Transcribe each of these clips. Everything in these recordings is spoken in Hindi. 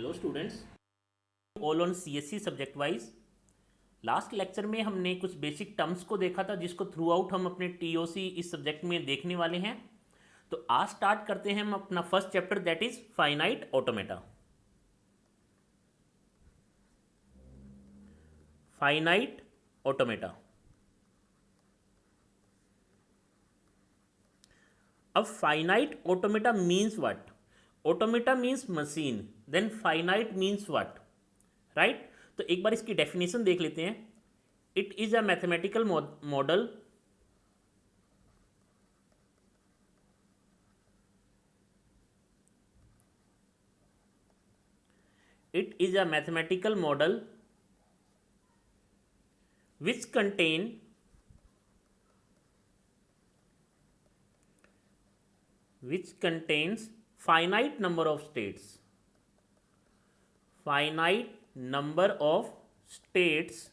Hello students, all on CSC subject wise. Last lecture में हमने कुछ बेसिक टर्म्स को देखा था जिसको थ्रू आउट हम अपने टीओसी इस सब्जेक्ट में देखने वाले हैं। तो आज स्टार्ट करते हैं हम अपना first chapter, that is finite automata. Finite automata. अब finite automata means what? Automata means machine, then finite means what, right? तो एक बार इसकी डेफिनेशन देख लेते हैं। It is a mathematical model it is a mathematical model which contains finite number of states, finite number of states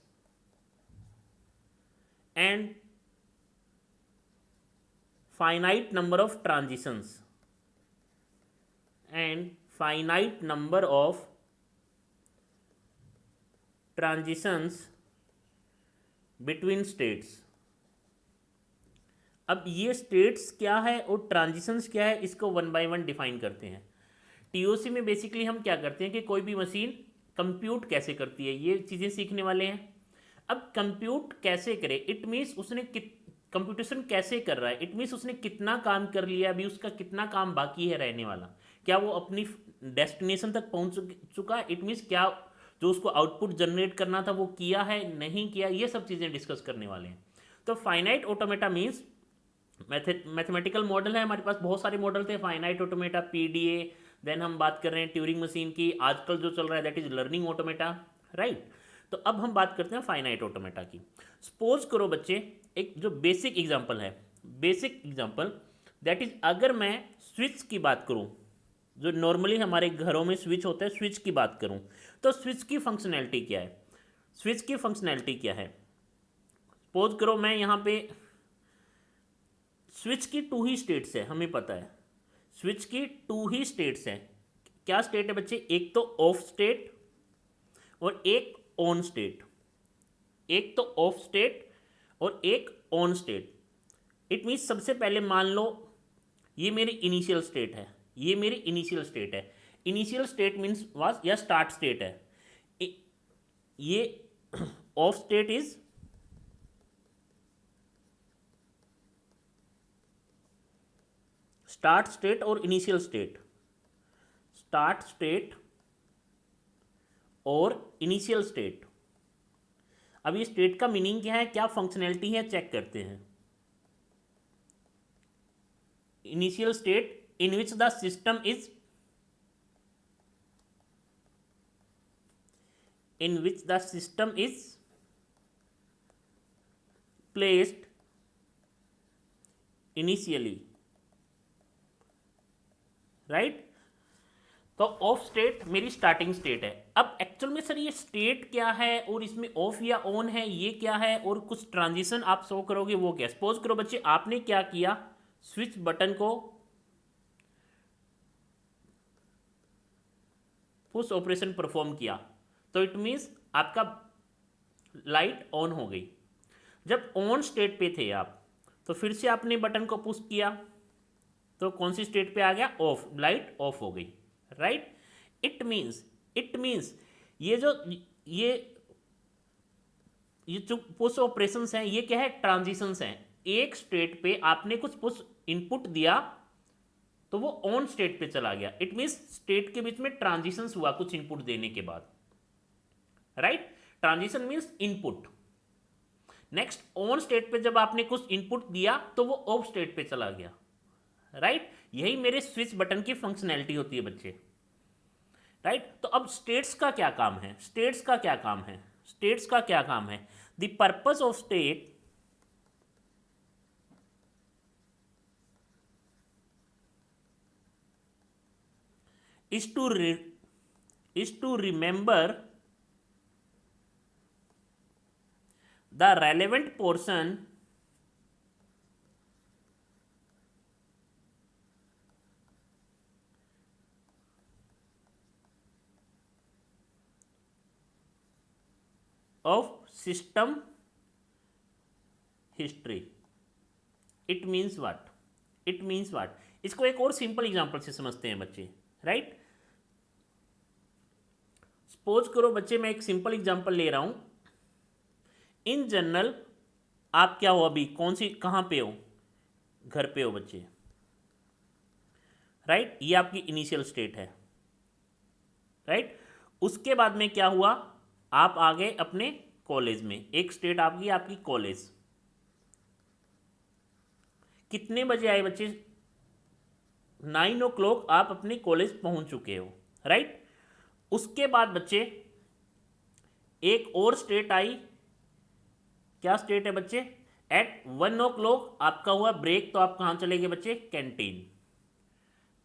and finite number of transitions and finite number of transitions between states। अब ये स्टेट्स क्या है और ट्रांजिशंस क्या है, इसको वन बाय वन डिफाइन करते हैं। टीओसी में बेसिकली हम क्या करते हैं कि कोई भी मशीन कंप्यूट कैसे करती है, ये चीज़ें सीखने वाले हैं। अब कंप्यूट कैसे करे, इट मीन्स उसने कंप्यूटेशन कैसे कर रहा है, इट मीन्स उसने कितना काम कर लिया, अभी उसका कितना काम बाकी है रहने वाला, क्या वो अपनी डेस्टिनेशन तक पहुंच चुका, इट मीन्स क्या जो उसको आउटपुट जनरेट करना था वो किया है नहीं किया, ये सब चीज़ें डिस्कस करने वाले हैं। तो finite automata means mathematical model है, हमारे पास बहुत सारे मॉडल थे, फाइनाइट ऑटोमेटा, पीडीए, देन हम बात कर रहे हैं ट्यूरिंग मशीन की, आजकल जो चल रहा है that is learning automata, right? तो अब हम बात करते हैं फाइनाइट ऑटोमेटा की। सपोज करो बच्चे, एक जो बेसिक एग्जांपल है, बेसिक एग्जांपल दैट इज, अगर मैं स्विच की बात करूं, जो नॉर्मली हमारे घरों में स्विच होता है, स्विच की बात करूं तो स्विच की फंक्शनैलिटी क्या है? स्विच की फंक्शनैलिटी क्या है? सपोज करो मैं यहाँ पे, स्विच की टू ही स्टेट्स है, हमें पता है स्विच की टू ही स्टेट्स हैं। क्या स्टेट है बच्चे? एक तो ऑफ स्टेट और एक ऑन स्टेट, एक तो ऑफ स्टेट और एक ऑन स्टेट। इट मीन्स सबसे पहले मान लो ये मेरी इनिशियल स्टेट है, ये मेरी इनिशियल स्टेट है। इनिशियल स्टेट मीन्स वाज या स्टार्ट स्टेट है। ये of state is start state और इनिशियल स्टेट, स्टार्ट स्टेट और इनिशियल स्टेट। अब ये स्टेट का मीनिंग क्या है, क्या फंक्शनैलिटी है, चेक करते हैं। Initial state in which the system is, in which the system is placed initially, right? तो ऑफ स्टेट मेरी स्टार्टिंग स्टेट है। अब एक्चुअल में सर ये स्टेट क्या है और इसमें ऑफ या ऑन है ये क्या है, और कुछ ट्रांजिशन आप शो करोगे वो क्या? सपोज करो बच्चे आपने क्या किया, स्विच बटन को पुश ऑपरेशन परफॉर्म किया, तो इट मीन्स आपका लाइट ऑन हो गई। जब ऑन स्टेट पे थे आप, तो फिर से आपने बटन को पुश किया तो कौन सी स्टेट पे आ गया? ऑफ, लाइट ऑफ हो गई, राइट? इट मीन्स ये जो ये जो पुश ऑपरेशंस हैं ये क्या है? ट्रांजिशंस हैं। एक स्टेट पे आपने कुछ पुश इनपुट दिया तो वो ऑन स्टेट पे चला गया, इट मीन्स स्टेट के बीच में ट्रांजिशंस हुआ कुछ इनपुट देने के बाद, right? Transition means input. Next, on state पे जब आपने कुछ इनपुट दिया तो वो ऑफ स्टेट पे चला गया, राइट? यही मेरे स्विच बटन की फंक्शनैलिटी होती है बच्चे, राइट? तो अब स्टेट्स का क्या काम है? स्टेट्स का क्या काम है? स्टेट्स का क्या काम है? The purpose of state is to remember the relevant portion of system history. It means what, it means what, इसको एक और सिंपल एग्जांपल से समझते हैं बच्चे, राइट। सपोज करो बच्चे, मैं एक सिंपल एग्जांपल ले रहा हूं। इन जनरल आप क्या हो, अभी कौन सी, कहां पे हो, घर पे हो बच्चे, राइट। ये आपकी इनिशियल स्टेट है, राइट। उसके बाद में क्या हुआ, आप आ गए अपने कॉलेज में। एक स्टेट आपकी, आपकी कॉलेज। कितने बजे आए बच्चे, 9 o'clock आप अपने कॉलेज पहुंच चुके हो, राइट। उसके बाद बच्चे एक और स्टेट आई। क्या स्टेट है बच्चे, एट 1 o'clock आपका हुआ ब्रेक, तो आप कहां चले गए बच्चे, कैंटीन,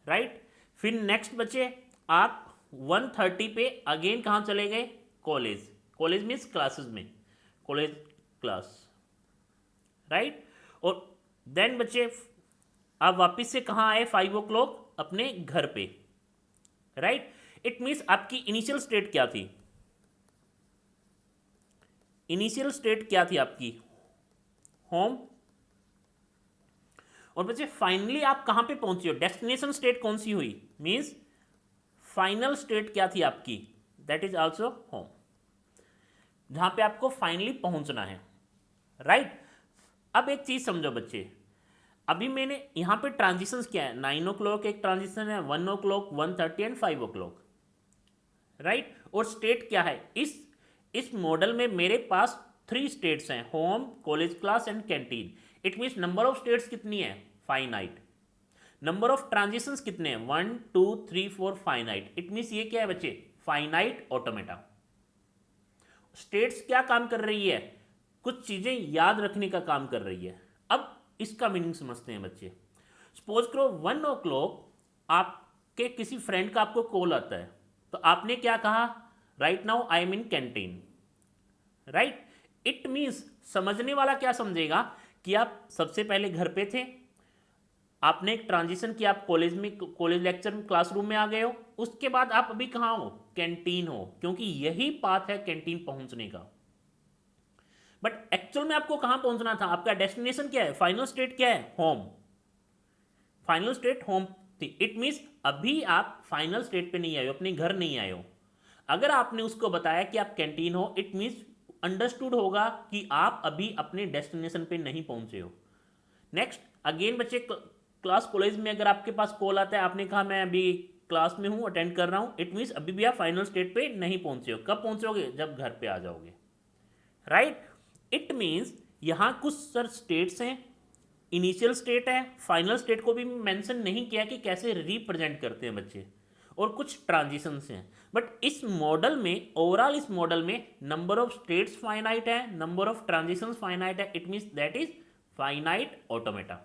राइट। फिर नेक्स्ट बच्चे आप 1:30 पे अगेन कहां चले गए, कॉलेज। कॉलेज मीन्स क्लासेस में, कॉलेज क्लास, राइट। और देन बच्चे आप वापिस से कहां आए, 5 o'clock अपने घर पे, राइट। इट मीन्स आपकी इनिशियल स्टेट क्या थी, इनिशियल स्टेट क्या थी आपकी, होम। और बच्चे फाइनली आप कहां पे पहुंचे हो, डेस्टिनेशन स्टेट कौन सी हुई, मीन्स फाइनल स्टेट क्या थी आपकी, दैट इज आल्सो होम, जहां पे आपको फाइनली पहुंचना है, राइट। अब एक चीज समझो बच्चे, अभी मैंने यहां पे ट्रांजिशंस क्या है, 9 o'clock एक ट्रांजिशन है, 1 o'clock, 1:30 एंड 5 o'clock, राइट। और स्टेट क्या है, इस मॉडल में मेरे पास 3 स्टेट्स हैं, home, college class and canteen. It means number of states कितनी है, फाइनाइट। नंबर ऑफ ट्रांजिशंस कितने हैं, 1 2 3 4, फाइनाइट। इट मीन्स ये क्या है बच्चे, फाइनाइट ऑटोमेटा। स्टेट्स क्या काम कर रही है, कुछ चीजें याद रखने का काम कर रही है। अब इसका मीनिंग समझते हैं बच्चे। सपोज करो 1 o'clock आपके किसी फ्रेंड का आपको कॉल आता है, तो आपने क्या कहा, right now I am in canteen, right. It means समझने वाला क्या समझेगा कि आप सबसे पहले घर पे थे, आपने एक ट्रांजिशन किया, आप कॉलेज में, कॉलेज लेक्चर में, क्लासरूम में आ गए हो। उसके बाद आप अभी कहाँ हो, कैंटीन हो, क्योंकि यही पाथ है कैंटीन पहुंचने का। बट एक्चुअल में आपको कहां पहुंचना था, आपका डेस्टिनेशन क्या है, फाइनल स्टेट क्या है, होम। फाइनल स्टेट होम थी। इट मीन्स अभी आप फाइनल स्टेट पे नहीं आए हो, अपने घर नहीं आए हो। अगर आपने उसको बताया कि आप कैंटीन हो, इट मीन्स अंडरस्टूड होगा कि आप अभी अपने डेस्टिनेशन पे नहीं पहुंचे हो। नेक्स्ट अगेन बच्चे, क्लास कॉलेज में अगर आपके पास कॉल आता है, आपने कहा मैं अभी क्लास में हूं, अटेंड कर रहा हूं, इट मीन्स अभी भी आप फाइनल स्टेट पे नहीं पहुंचे हो। कब पहुंचोगे, जब घर पे आ जाओगे, राइट। इट मीन्स यहां कुछ सर स्टेट्स हैं, इनिशियल स्टेट है, फाइनल स्टेट को भी मेंशन नहीं किया कि कैसे रिप्रेजेंट करते हैं बच्चे, और कुछ ट्रांजिशंस हैं। बट इस मॉडल में, ओवरऑल इस मॉडल में नंबर ऑफ स्टेट्स फाइनाइट है, नंबर ऑफ ट्रांजिशंस फाइनाइट है। It means that is finite automata,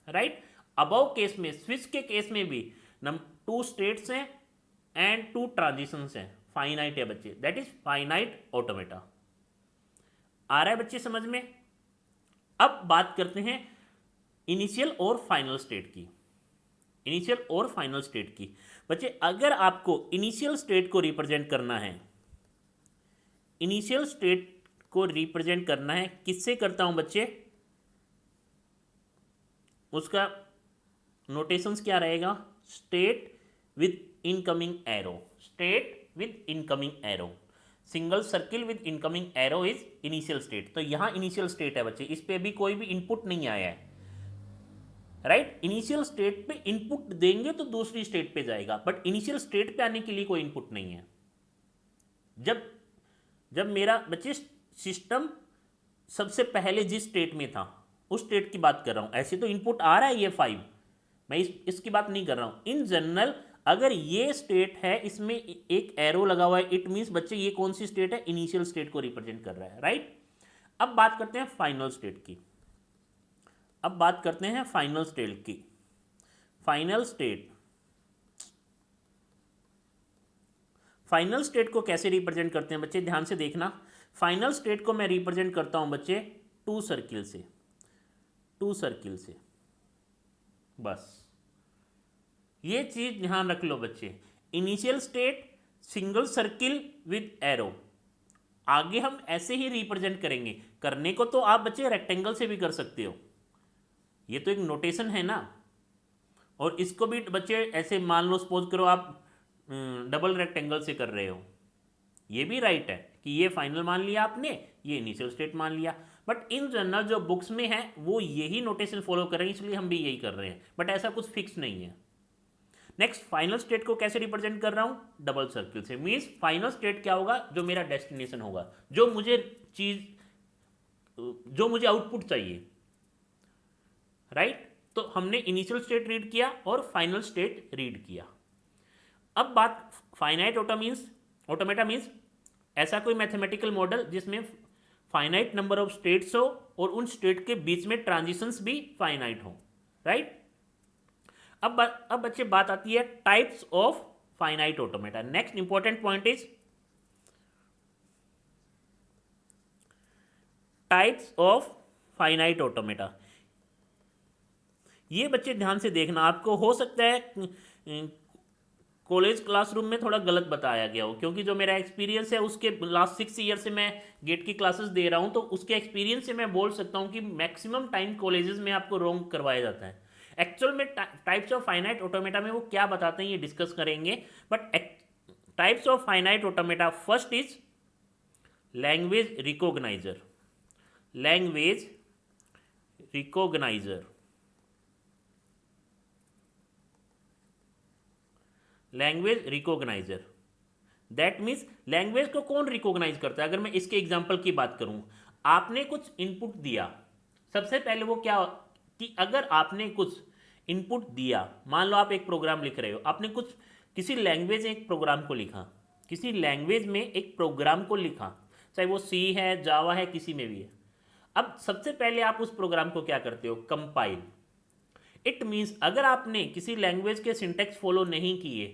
right. Above case में, स्विच के केस में भी 2 स्टेट्स हैं एंड 2 ट्रांजिशंस हैं, फाइनाइट है बच्चे, दैट इज फाइनाइट ऑटोमेटा। आ रहा है बच्चे समझ में। अब बात करते हैं इनिशियल और फाइनल स्टेट की, इनिशियल और फाइनल स्टेट की। बच्चे अगर आपको इनिशियल स्टेट को रिप्रेजेंट करना है, इनिशियल स्टेट को रिप्रेजेंट करना है, किससे करता हूं बच्चे, उसका नोटेशंस क्या रहेगा, state with incoming arrow, state with incoming arrow, single circle with incoming arrow is initial state. तो यहां इनिशियल स्टेट है बच्चे, इस पे भी कोई भी इनपुट नहीं आया है, राइट। इनिशियल स्टेट पे इनपुट देंगे तो दूसरी स्टेट पे जाएगा, बट इनिशियल स्टेट पे आने के लिए कोई इनपुट नहीं है। जब मेरा बच्चे सिस्टम सबसे पहले जिस स्टेट में था, उस स्टेट की बात कर रहा हूं। ऐसे तो इनपुट आ रहा है ये 5, मैं इसकी बात नहीं कर रहा हूं। इन जनरल अगर ये स्टेट है, इसमें एक एरो लगा हुआ है, इट मीन्स बच्चे ये कौन सी स्टेट है, इनिशियल स्टेट को रिप्रेजेंट कर रहा है, राइट। अब बात करते हैं फाइनल स्टेट की, अब बात करते हैं फाइनल स्टेट की। फाइनल स्टेट, फाइनल स्टेट को कैसे रिप्रेजेंट करते हैं बच्चे, ध्यान से देखना। फाइनल स्टेट को मैं रिप्रेजेंट करता हूं बच्चे 2 सर्किल से, 2 सर्किल से, बस ये चीज ध्यान रख लो बच्चे। Initial state single circle with arrow, आगे हम ऐसे ही रिप्रेजेंट करेंगे। करने को तो आप बच्चे रेक्टेंगल से भी कर सकते हो, ये तो एक नोटेशन है ना। और इसको भी बच्चे ऐसे मान लो, सपोज करो आप डबल रेक्टेंगल से कर रहे हो, ये भी राइट है कि ये फाइनल मान लिया आपने, ये इनिशियल स्टेट मान लिया। बट इन जनरल जो बुक्स में है वो यही नोटेशन फॉलो कर रहे हैं, इसलिए हम भी यही कर रहे हैं, बट ऐसा कुछ फिक्स नहीं है। नेक्स्ट, फाइनल स्टेट को कैसे रिप्रेजेंट कर रहा हूँ? डबल सर्किल से। मीन्स फाइनल स्टेट क्या होगा? जो मेरा डेस्टिनेशन होगा, जो मुझे चीज, जो मुझे आउटपुट चाहिए, राइट। तो हमने इनिशियल स्टेट रीड किया और फाइनल स्टेट रीड किया। अब बात फाइनाइट ऑटोमेटा मीन्स ऐसा कोई मैथमेटिकल मॉडल जिसमें फाइनाइट नंबर ऑफ स्टेट्स हो और उन स्टेट के बीच में ट्रांजिशंस भी फाइनाइट हो, राइट। अब बच्चे बात आती है types of finite automata. Next important point is types of finite automata. ये बच्चे ध्यान से देखना, आपको हो सकता है कॉलेज क्लासरूम में थोड़ा गलत बताया गया हो, क्योंकि जो मेरा एक्सपीरियंस है उसके लास्ट 6 ईयर से मैं गेट की क्लासेस दे रहा हूँ, तो उसके एक्सपीरियंस से मैं बोल सकता हूँ कि मैक्सिमम टाइम कॉलेजेस में आपको रॉन्ग करवाया जाता है। एक्चुअल में टाइप्स ऑफ फाइनाइट ऑटोमेटा में वो क्या बताते हैं ये डिस्कस करेंगे। But types of finite automata, first is language recogniser. Language recogniser, language recogniser, that means language को कौन रिकॉग्नाइज करता है। अगर मैं इसके एग्जांपल की बात करूं, आपने कुछ इनपुट दिया, सबसे पहले वो क्या कि अगर आपने कुछ इनपुट दिया, मान लो आप एक प्रोग्राम लिख रहे हो, आपने कुछ किसी लैंग्वेज में एक प्रोग्राम को लिखा, किसी लैंग्वेज में एक प्रोग्राम को लिखा, चाहे वो सी है, जावा है, किसी में भी है। अब सबसे पहले आप उस प्रोग्राम को क्या करते हो? कंपाइल। इट मीन्स अगर आपने किसी लैंग्वेज के सिंटेक्स फॉलो नहीं किए,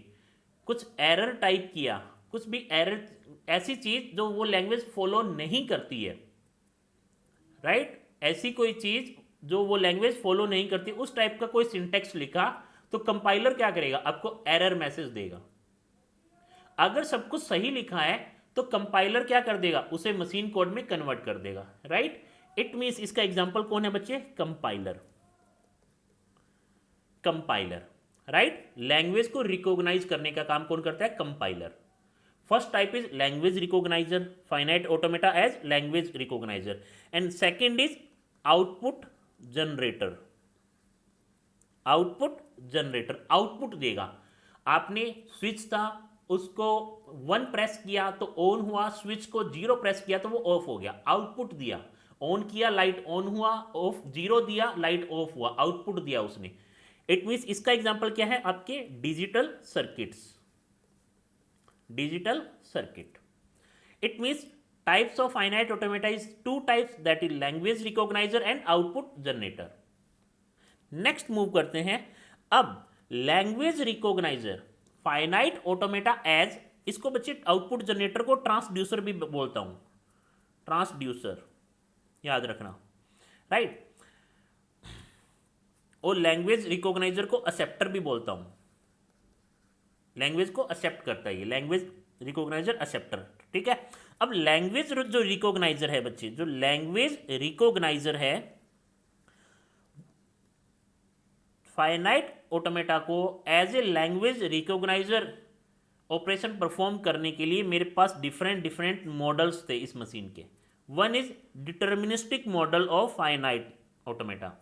कुछ एरर टाइप किया, कुछ भी एरर, ऐसी चीज जो वो लैंग्वेज फॉलो नहीं करती है, राइट, ऐसी कोई चीज जो वो लैंग्वेज फॉलो नहीं करती, उस टाइप का कोई सिंटेक्स लिखा, तो कंपाइलर क्या करेगा? आपको एरर मैसेज देगा। अगर सब कुछ सही लिखा है तो कंपाइलर क्या कर देगा? उसे मशीन कोड में कन्वर्ट कर देगा, राइट। इट मीन्स इसका एग्जांपल कौन है बच्चे? कंपाइलर। Compiler, right. लैंग्वेज को रिकॉग्नाइज करने का काम कौन करता है? कंपाइलर। First type is language recogniser, finite automata as language recogniser. And second is output generator. Output generator output देगा। आपने स्विच था, उसको 1 प्रेस किया तो ऑन हुआ, स्विच को 0 प्रेस किया तो वो ऑफ हो गया, आउटपुट दिया। ऑन किया, लाइट ऑन हुआ, ऑफ 0 दिया, लाइट ऑफ हुआ, आउटपुट दिया उसने। इट मीन्स इसका एग्जांपल क्या है? आपके digital circuits, digital circuit. It means types of finite automata is 2 types, that is language recogniser and output generator. Next move करते हैं। अब language recogniser finite automata as, इसको बच्चे आउटपुट जनरेटर को ट्रांसड्यूसर भी बोलता हूं, ट्रांसड्यूसर, याद रखना, राइट। और लैंग्वेज रिकॉग्नाइजर को एक्सेप्टर भी बोलता हूं, लैंग्वेज को एक्सेप्ट करता है ये, लैंग्वेज रिकॉग्नाइजर एक्सेप्टर, ठीक है। अब लैंग्वेज जो रिकॉग्नाइजर है बच्चे, जो लैंग्वेज रिकॉग्नाइजर है, फाइनाइट ऑटोमेटा को as a language recogniser operation perform करने के लिए मेरे पास डिफरेंट मॉडल्स थे इस मशीन के। One is deterministic model of finite automata,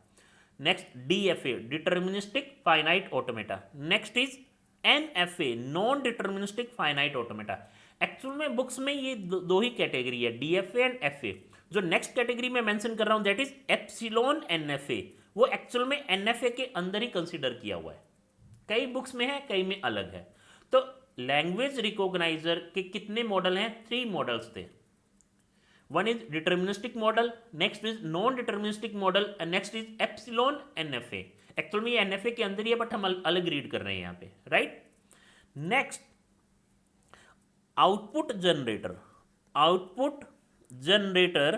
next DFA deterministic finite automata, next is NFA non deterministic finite automata. Actual में बुक्स में ये दो ही कैटेगरी है, DFA एंड FA। जो नेक्स्ट कैटेगरी में मेंशन कर रहा हूं दैट इज एप्सिलॉन NFA, वो एक्चुअल में NFA के अंदर ही कंसीडर किया हुआ है, कई बुक्स में है, कई में अलग है। तो लैंग्वेज रिकॉग्नाइजर के कितने मॉडल हैं? 3 मॉडल्स थे। One is deterministic model, next is non deterministic model, and next is epsilon NFA। Actual में ये NFA के अंदर ही है, बट हम अलग रीड कर रहे हैं यहाँ पे, right. Next output generator, output generator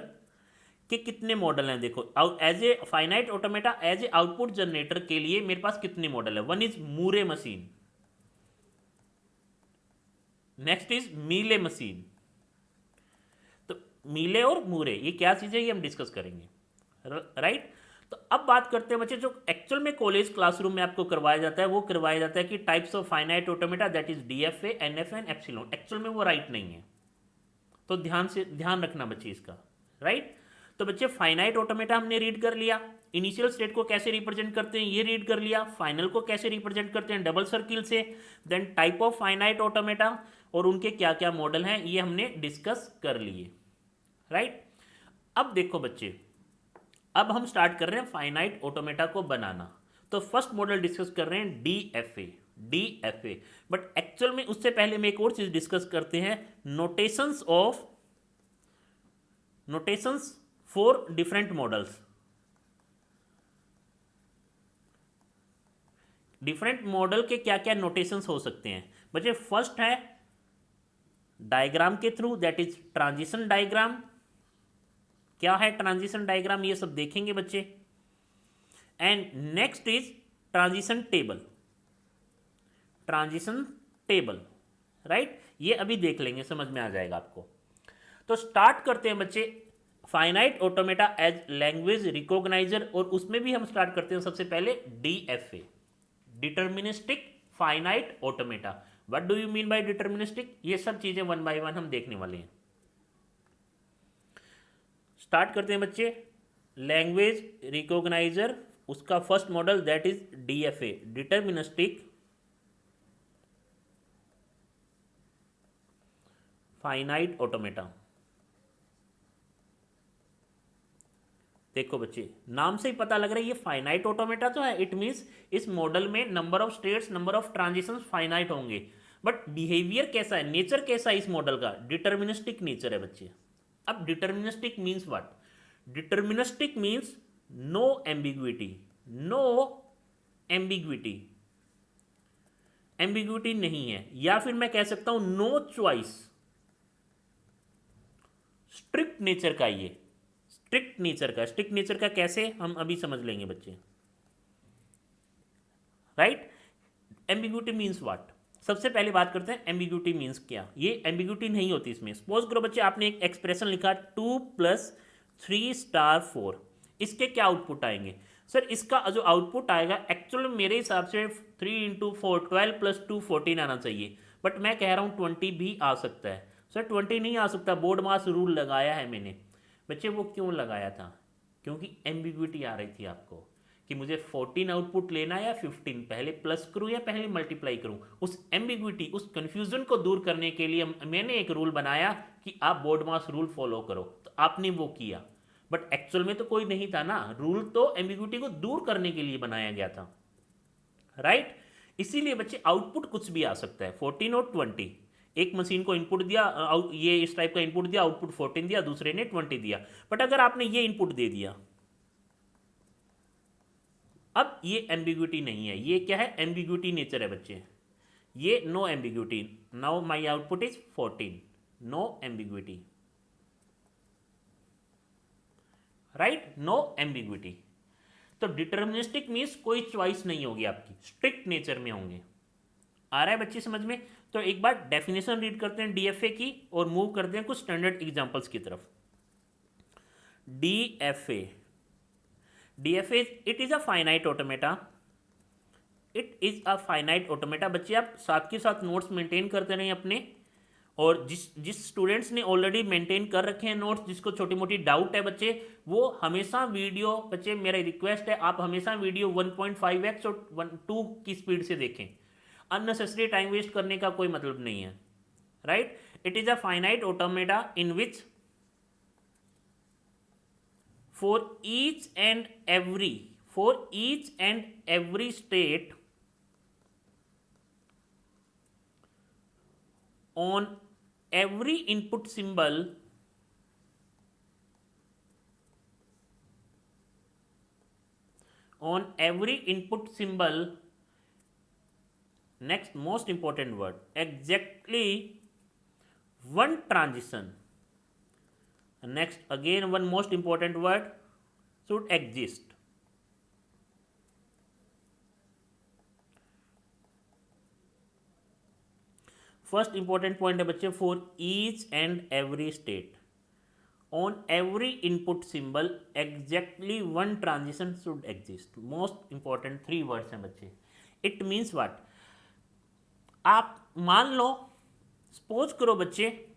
के कितने मॉडल हैं? देखो, as a finite automata as a output generator के लिए मेरे पास कितने मॉडल है? One is Moore machine, next is Mealy machine. तो मीले और मूरे, ये क्या चीज़ है ये हम डिस्कस करेंगे। राइट। तो अब बात करते हैं बच्चे जो एक्चुअल में कॉलेज क्लासरूम में आपको करवाया जाता है, वो करवाया जाता है कि types of finite automata that is DFA, NFA and epsilon. Actual में वो राइट नहीं है, तो ध्यान रखना बच्चे इसका। राइट। तो बच्चे फाइनाइट ऑटोमेटा हमने रीड कर लिया, इनिशियल स्टेट को कैसे रिप्रेजेंट करते हैं ये रीड कर लिया, फाइनल को कैसे रिप्रेजेंट करते हैं डबल सर्किल से, then type of finite automata और उनके क्या क्या मॉडल हैं ये हमने डिस्कस कर लिए। राइट। अब देखो बच्चे, अब हम स्टार्ट कर रहे हैं फाइनाइट ऑटोमेटा को बनाना। तो फर्स्ट मॉडल डिस्कस कर रहे हैं डीएफए। डीएफए, बट एक्चुअल में उससे पहले हम एक और चीज डिस्कस करते हैं, notations for different models. Different model के क्या क्या नोटेशंस हो सकते हैं बच्चे। फर्स्ट है डायग्राम के through, that is transition diagram. क्या है ट्रांजिशन डायग्राम ये सब देखेंगे बच्चे। And next is transition table. Transition table, right, ये अभी देख लेंगे, समझ में आ जाएगा आपको। तो स्टार्ट करते हैं बच्चे finite automata as language recogniser, और उसमें भी हम स्टार्ट करते हैं सबसे पहले DFA, deterministic finite automata. What do you mean by deterministic, ये सब चीजें वन बाय वन हम देखने वाले हैं। स्टार्ट करते हैं बच्चे लैंग्वेज रिकॉग्नाइजर, उसका first model that is DFA, deterministic finite automata. देखो बच्चे नाम से ही पता लग रहा है ये फाइनाइट ऑटोमेटा तो है, इट मींस इस मॉडल में number of states, number of transitions finite होंगे, बट बिहेवियर कैसा है, नेचर कैसा है इस मॉडल का, डिटर्मिनिस्टिक नेचर है बच्चे। अब deterministic means what, deterministic means no ambiguity, no ambiguity, ambiguity नहीं है, या फिर मैं कह सकता हूं नो चॉइस। स्ट्रिक्ट नेचर का, ये स्ट्रिक्ट नेचर का, स्ट्रिक्ट नेचर का कैसे हम अभी समझ लेंगे बच्चे। राइट। एम्बिग्विटी मींस व्हाट, सबसे पहले बात करते हैं एम्बिग्विटी मींस क्या। ये एम्बिग्विटी नहीं होती इसमें। सपोज करो बच्चे आपने एक एक्सप्रेशन लिखा 2+3*4, इसके क्या आउटपुट आएंगे सर, इसका जो आउटपुट आएगा एक्चुअल मेरे हिसाब से 3 × 4 12 + 2 14 आना चाहिए, बट मैं कह रहा हूँ 20 भी आ सकता है। सर 20 नहीं आ सकता, बोर्ड मास रूल लगाया है मैंने। बच्चे वो क्यों लगाया था, क्योंकि एम्बिग्विटी आ रही थी आपको कि मुझे 14 आउटपुट लेना है या 15, पहले प्लस करूं या पहले मल्टीप्लाई करूं। उस एम्बिग्विटी, उस कंफ्यूजन को दूर करने के लिए मैंने एक रूल बनाया कि आप बोर्ड मास रूल फॉलो करो, तो आपने वो किया, बट एक्चुअल में तो कोई नहीं था ना, रूल तो एम्बिग्विटी को दूर करने के लिए बनाया गया था। राइट। इसीलिए बच्चे आउटपुट कुछ भी आ सकता है, 14 और 20। एक मशीन को इनपुट दिया, ये इस टाइप का इनपुट दिया, आउटपुट 14 दिया, दूसरे ने 20 दिया, बट अगर आपने ये इनपुट दे दिया, अब ये एम्बिग्विटी नहीं है, ये क्या है, एम्बिग्विटी नेचर है बच्चे, ये no ambiguity. Now my output is 14, no ambiguity. Right, no ambiguity. तो डिटर्मिनिस्टिक मीन्स कोई चॉइस नहीं होगी आपकी, स्ट्रिक्ट नेचर में होंगे। आ रहा है बच्चे समझ में। तो एक बार डेफिनेशन रीड करते हैं डीएफए की और मूव करते हैं कुछ स्टैंडर्ड एग्जांपल्स की तरफ। DFA, DFA it is a finite automata, it is a finite automata. बच्चे आप साथ के साथ नोट्स मेंटेन करते रहें अपने, और जिस स्टूडेंट्स ने ऑलरेडी मेंटेन कर रखे हैं नोट्स, जिसको छोटी मोटी डाउट है बच्चे, वो हमेशा वीडियो, बच्चे मेरा रिक्वेस्ट है आप हमेशा वीडियो 1.5x और 2 की स्पीड से देखें। अननेसेसरी टाइम वेस्ट करने का कोई मतलब नहीं है। Right. It is a finite automata in which for each and every state on every input symbol next most important word, exactly one transition, next again one most important word, should exist. First important point है बच्चे, for each and every state, on every input symbol exactly one transition should exist. Most important 3 words हैं बच्चे. It means what? आप मान लो, सपोज करो बच्चे,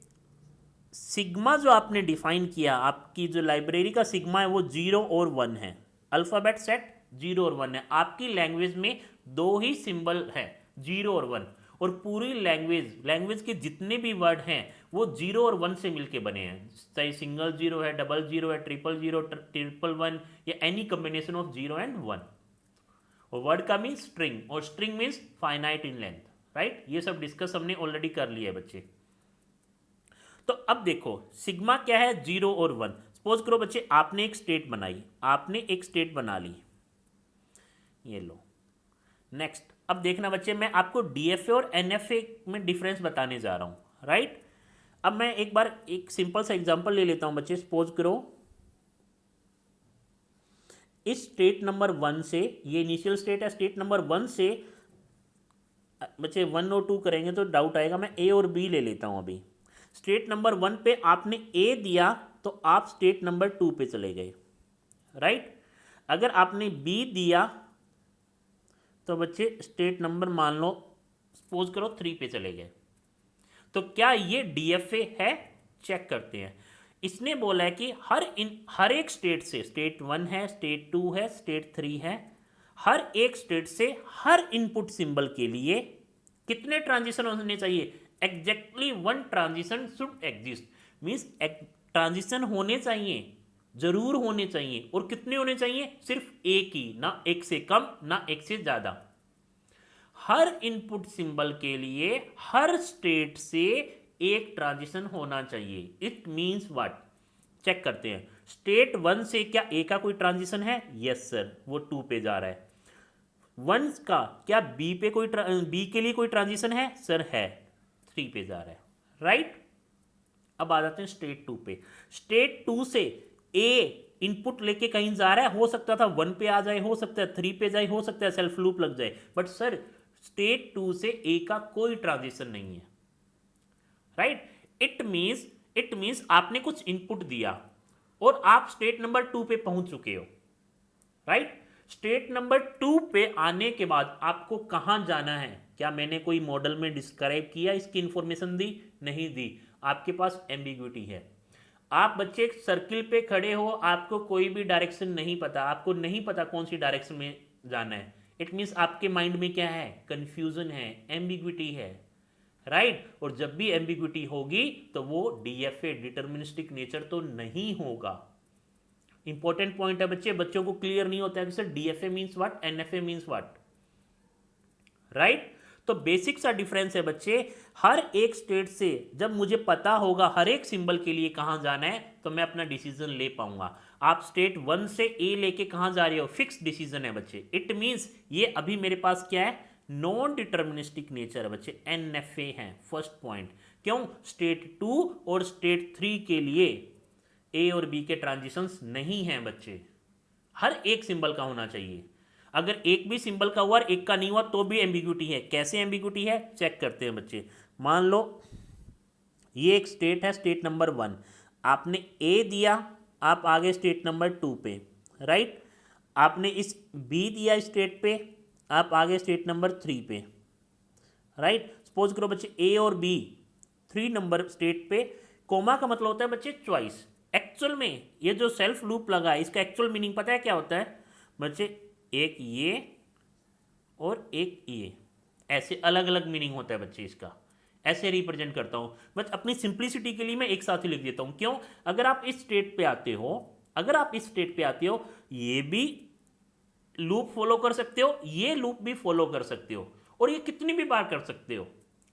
सिग्मा जो आपने डिफाइन किया, आपकी जो लाइब्रेरी का सिग्मा है वो 0 और 1 है, अल्फ़ाबेट सेट 0 और 1 है. आपकी लैंग्वेज में 2 ही सिंबल है, 0 और 1, और पूरी लैंग्वेज के जितने भी वर्ड हैं वो 0 और 1 से मिलके बने हैं. चाहे सिंगल 0 है, डबल 0 है, ट्रिपल 0, ट्रिपल 1 या एनी कम्बिनेशन ऑफ 0 एंड 1. और वर्ड का मीन्स स्ट्रिंग, और string means finite in length. Right, ये सब डिस्कस हमने ऑलरेडी कर लिया है बच्चे. तो अब देखो सिग्मा क्या है, 0 और 1. सपोज करो बच्चे आपने एक स्टेट बनाई, आपने एक स्टेट बना ली, ये लो. नेक्स्ट, अब देखना बच्चे, मैं आपको डीएफए और एनएफए में डिफरेंस बताने जा रहा हूं. राइट, अब मैं एक बार एक सिंपल सा एग्जांपल ले लेता हूं बच्चे. सपोज करो इस स्टेट नंबर 1 से, ये इनिशियल स्टेट है, स्टेट नंबर 1 से बच्चे 1 और 2 करेंगे तो डाउट आएगा. मैं ए और बी ले लेता हूं. अभी स्टेट नंबर 1 पे आपने ए दिया तो आप स्टेट नंबर 2 पे चले गए. राइट, अगर आपने बी दिया तो बच्चे स्टेट नंबर मान लो सपोज करो 3 पे चले गए. तो क्या ये डीएफए है? चेक करते हैं. इसने बोला है कि हर एक स्टेट से, स्टेट 1 है, स्टेट 2 है, स्टेट 3 है, हर एक स्टेट से हर इनपुट सिंबल के लिए कितने ट्रांजिशन होने चाहिए? Exactly 1 transition should exist. Means transition होने चाहिए, जरूर होने चाहिए. और कितने होने चाहिए? सिर्फ एक ही, ना एक से कम ना एक से ज्यादा. हर इनपुट सिंबल के लिए हर स्टेट से एक ट्रांजिशन होना चाहिए. It means what? चेक करते हैं. स्टेट 1 से क्या ए का कोई ट्रांजिशन है? यस सर, वो 2 पे जा रहा है. 1 का क्या बी पे कोई बी के लिए कोई ट्रांजिशन है? सर है, 3 पे जा रहा है. राइट, अब आ जाते हैं स्टेट 2 पे. स्टेट 2 से ए इनपुट लेके कहीं जा रहा है, हो सकता था 1 पे आ जाए, हो सकता है 3 पे जाए, हो सकता है सेल्फ लूप लग जाए, बट सर स्टेट 2 से ए का कोई ट्रांजिशन नहीं है. राइट, इट मीन्स आपने कुछ इनपुट दिया और आप स्टेट नंबर 2 पे पहुंच चुके हो. राइट, स्टेट नंबर 2 पे आने के बाद आपको कहां जाना है? क्या मैंने कोई मॉडल में डिस्क्राइब किया, इसकी इंफॉर्मेशन दी? नहीं दी. आपके पास एम्बिग्विटी है. आप बच्चे एक सर्किल पे खड़े हो, आपको कोई भी डायरेक्शन नहीं पता, आपको नहीं पता कौन सी डायरेक्शन में जाना है. इट मीन्स आपके माइंड में क्या है? कंफ्यूजन है, एम्बिग्विटी है. राइट, और जब भी एम्बिग्विटी होगी तो वो डीएफए, डिटर्मिनिस्टिक नेचर तो नहीं होगा. इंपॉर्टेंट पॉइंट है बच्चे, बच्चों को क्लियर नहीं होता है कि sir DFA means what, NFA means what. Right, तो बेसिक सा डिफरेंस है बच्चे. हर एक स्टेट से जब मुझे पता होगा हर एक सिंबल के लिए कहां जाना है तो मैं अपना डिसीजन ले पाऊंगा. आप स्टेट 1 से ए लेके कहां जा रहे हो? फिक्स डिसीजन है बच्चे. इट मींस ये अभी मेरे पास क्या है? नॉन डिटर्मिनिस्टिक नेचर है बच्चे, एनएफए है. First point. क्यों? स्टेट 2 और स्टेट 3 के लिए ए और बी के ट्रांजिशंस नहीं हैं बच्चे. हर एक सिंबल का होना चाहिए. अगर एक भी सिंबल का हुआ और एक का नहीं हुआ तो भी एम्बिग्विटी है. कैसे एम्बिग्विटी है? चेक करते हैं बच्चे. मान लो ये एक स्टेट है, स्टेट नंबर 1. आपने ए दिया, आप आगे स्टेट नंबर 2 पे. राइट, आपने इस बी दिया स्टेट पे, आप आगे स्टेट नंबर 3 पे. राइट, सपोज करो बच्चे ए और बी 3 नंबर स्टेट पे. कोमा का मतलब होता है बच्चे चॉइस. एक्चुअल में ये जो सेल्फ लूप लगा है इसका एक्चुअल मीनिंग पता है क्या होता है बच्चे? एक ये और एक ये, ऐसे अलग अलग मीनिंग होता है बच्चे इसका. ऐसे रिप्रेजेंट करता हूं. बट अपनी सिंप्लिसिटी के लिए मैं एक साथ ही लिख देता हूं. क्यों? अगर आप इस स्टेट पे आते हो, ये भी लूप फॉलो कर सकते हो, ये लूप भी फॉलो कर सकते हो, और ये कितनी भी बार कर सकते हो.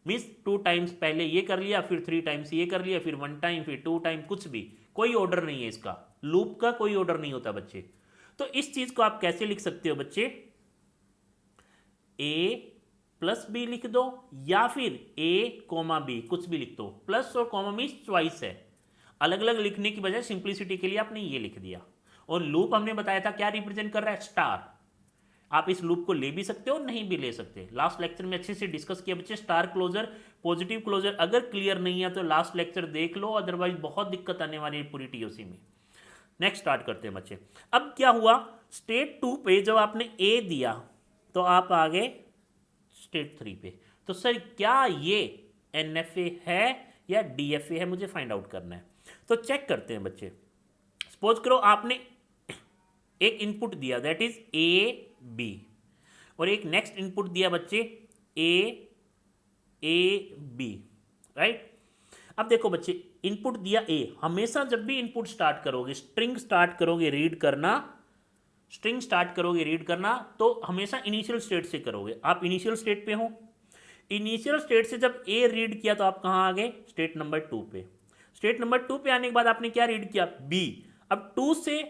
मीन्स 2 टाइम्स पहले ये कर लिया, फिर 3 टाइम्स ये कर लिया, फिर 1 टाइम, फिर 2 टाइम, कुछ भी. कोई ऑर्डर नहीं है इसका, लूप का कोई ऑर्डर नहीं होता बच्चे. तो इस चीज को आप कैसे लिख सकते हो बच्चे? ए प्लस बी लिख दो, या फिर ए कोमा बी, कुछ भी लिख दो. प्लस और कोमा मीन्स चॉइस है. अलग अलग लिखने की बजाय सिंप्लिसिटी के लिए आपने ये लिख दिया. और लूप हमने बताया था क्या रिप्रेजेंट कर रहा है? स्टार. आप इस लूप को ले भी सकते हो, नहीं भी ले सकते। लास्ट लेक्चर में अच्छे से डिस्कस किया बच्चे, स्टार क्लोजर, पॉजिटिव क्लोजर। अगर क्लियर नहीं है तो लास्ट लेक्चर देख लो, अदरवाइज बहुत दिक्कत आने वाली है पूरी टीओसी में। नेक्स्ट स्टार्ट करते हैं बच्चे। अब क्या हुआ, स्टेट 2 पे जब आपने ए दिया तो आप आ गए स्टेट 3 पे। तो सर क्या ये एनएफए है या डीएफए है, मुझे फाइंड आउट करना है। तो चेक करते हैं बच्चे। सपोज करो आपने एक इनपुट दिया दैट इज ए बी, और एक नेक्स्ट इनपुट दिया बच्चे ए बी, राइट। अब देखो बच्चे, इनपुट दिया ए। हमेशा जब भी इनपुट स्टार्ट करोगे, स्ट्रिंग स्टार्ट करोगे रीड करना, स्ट्रिंग स्टार्ट करोगे रीड करना, तो हमेशा इनिशियल स्टेट से करोगे। आप इनिशियल स्टेट पे हो, इनिशियल स्टेट से जब ए रीड किया तो आप कहाँ आ गए, स्टेट नंबर 2 पे। स्टेट नंबर 2 पे आने के बाद आपने क्या रीड किया, बी। अब 2 से,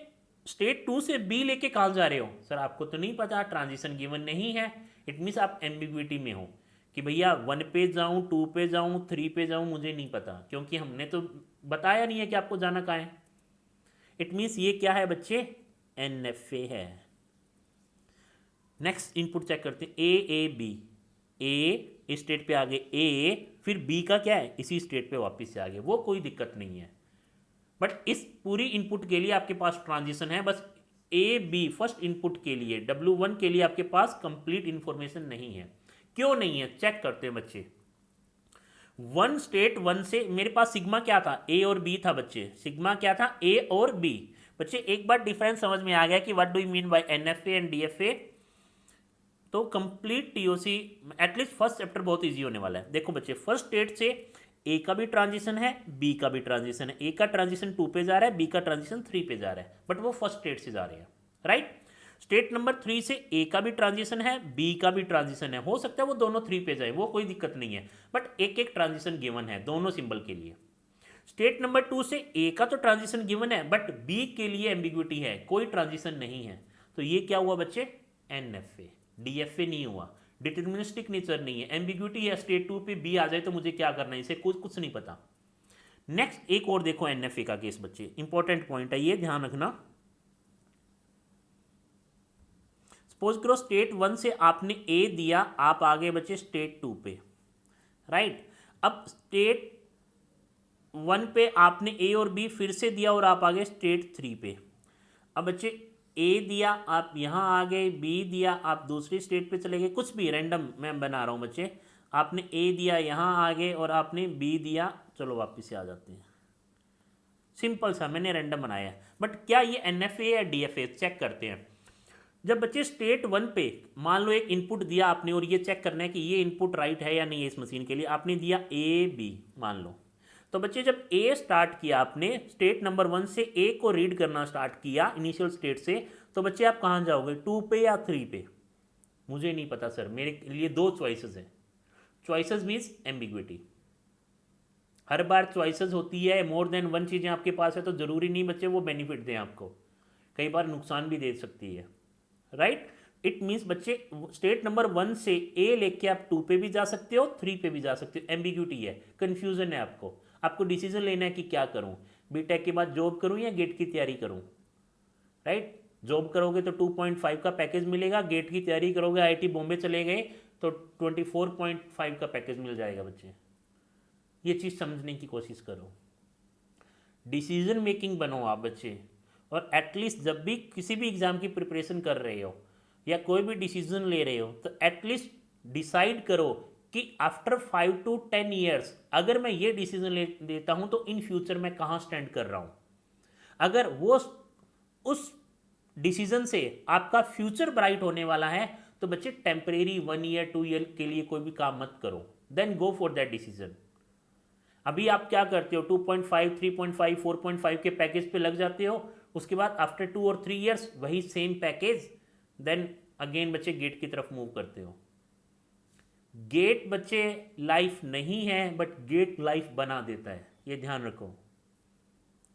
स्टेट 2 से बी लेके कहाँ जा रहे हो, सर आपको तो नहीं पता, ट्रांजिशन गिवन नहीं है। इट मीन्स आप एम्बिग्विटी में हो कि भैया 1 पे जाऊँ, 2 पे जाऊँ, 3 पे जाऊँ, मुझे नहीं पता, क्योंकि हमने तो बताया नहीं है कि आपको जाना कहाँ है। इट मीन्स ये क्या है बच्चे, एनएफए है। नेक्स्ट इनपुट चेक करते हैं, ए बी। ए स्टेट पे आ गए ए, फिर बी का क्या है, इसी स्टेट पे वापस से आ गए, वो कोई दिक्कत नहीं है। बट इस पूरी इनपुट के लिए आपके पास ट्रांजिशन है, बस ए बी फर्स्ट इनपुट के लिए, W1 के लिए आपके पास कंप्लीट इंफॉर्मेशन नहीं है। क्यों नहीं है, चेक करते हैं बच्चे। स्टेट 1 से मेरे पास सिग्मा क्या था, ए और बी था बच्चे। सिग्मा क्या था, ए और बी। बच्चे एक बार डिफरेंस समझ में आ गया कि what do you mean by NFA and DFA. तो complete TOC at least first chapter बहुत इजी होने वाला है। देखो बच्चे, फर्स्ट स्टेट से ए का भी ट्रांजिशन है, बी का भी ट्रांजिशन है। ए का ट्रांजिशन 2 पे जा रहा है, बी का ट्रांजिशन 3 पे जा रहा है, बट वो फर्स्ट स्टेट से जा रहे हैं, राइट। स्टेट नंबर 3 से ए का भी ट्रांजिशन है, बी का भी ट्रांजिशन है। हो सकता है वो दोनों 3 पे जाए, वो कोई दिक्कत नहीं है, बट एक एक ट्रांजिशन गिवन है दोनों सिंबल के लिए। स्टेट नंबर 2 से ए का तो ट्रांजिशन गिवन है, बट बी के लिए एम्बिग्विटी है, कोई ट्रांजिशन नहीं है। तो ये क्या हुआ बच्चे, एनएफए। डीएफए नहीं हुआ, डिटर्मिनिस्टिक नेचर नहीं है, एम्बिग्विटी है। स्टेट 2 पे बी आ जाए तो मुझे क्या करना है, इसे कुछ नहीं पता। नेक्स्ट एक और देखो एनएफए का केस बच्चे, इंपॉर्टेंट पॉइंट है ये, ध्यान रखना। सपोज करो स्टेट 1 से आपने ए दिया, आप आ गए बच्चे स्टेट 2 पे, राइट। अब स्टेट 1 पे आपने ए और बी फिर से दिया और आप आ गए स्टेट 3 पे। अब बच्चे ए दिया, आप यहाँ आ गए, बी दिया, आप दूसरी स्टेट पे चले गए, कुछ भी रैंडम मैं बना रहा हूँ बच्चे। आपने ए दिया, यहाँ आ गए, और आपने बी दिया, चलो वापस से आ जाते हैं। सिंपल सा मैंने रैंडम बनाया है, बट क्या ये एनएफए या डीएफए, चेक करते हैं। जब बच्चे स्टेट 1 पे मान लो एक इनपुट दिया आपने, और ये चेक करना है कि ये इनपुट राइट है या नहीं है इस मशीन के लिए, आपने दिया ए बी मान लो। तो बच्चे जब ए स्टार्ट किया आपने, स्टेट नंबर 1 से ए को रीड करना स्टार्ट किया इनिशियल स्टेट से, तो बच्चे आप कहाँ जाओगे, 2 पे या 3 पे, मुझे नहीं पता सर, मेरे लिए 2 चॉइसेस हैं। चॉइसेस मीन्स एम्बिग्विटी, हर बार चॉइसेस होती है, मोर देन 1 चीज़ें आपके पास है तो ज़रूरी नहीं बच्चे वो बेनिफिट दें आपको, कई बार नुकसान भी दे सकती है, राइट। इट मीन्स बच्चे स्टेट नंबर 1 से ए लेके आप 2 पे भी जा सकते हो, 3 पे भी जा सकते हो। एम्बिग्विटी है, कन्फ्यूजन है, आपको डिसीजन लेना है कि क्या करूं, बीटेक के बाद जॉब करूं या गेट की तैयारी करूं, राइट। जॉब करोगे तो 2.5 का पैकेज मिलेगा, गेट की तैयारी करोगे, आईआईटी बॉम्बे चले गए तो 24.5 का पैकेज मिल जाएगा बच्चे। ये चीज़ समझने की कोशिश करो, डिसीजन मेकिंग बनो आप बच्चे। और एटलीस्ट जब भी किसी भी एग्ज़ाम की प्रिपरेशन कर रहे हो या कोई भी डिसीजन ले रहे हो, तो एटलीस्ट डिसाइड करो कि आफ्टर 5 to 10 ईयर्स अगर मैं ये डिसीजन लेता हूँ तो इन फ्यूचर मैं कहाँ स्टैंड कर रहा हूँ। अगर वो उस डिसीजन से आपका फ्यूचर ब्राइट होने वाला है तो बच्चे टेम्परेरी 1 ईयर 2 ईयर के लिए कोई भी काम मत करो, then go for that decision. अभी आप क्या करते हो, 2.5 3.5 4.5 के पैकेज पे लग जाते हो, उसके बाद आफ्टर 2 और 3 ईयर्स वही सेम पैकेज, देन अगेन बच्चे गेट की तरफ मूव करते हो। गेट बच्चे लाइफ नहीं है, बट गेट लाइफ बना देता है, ये ध्यान रखो,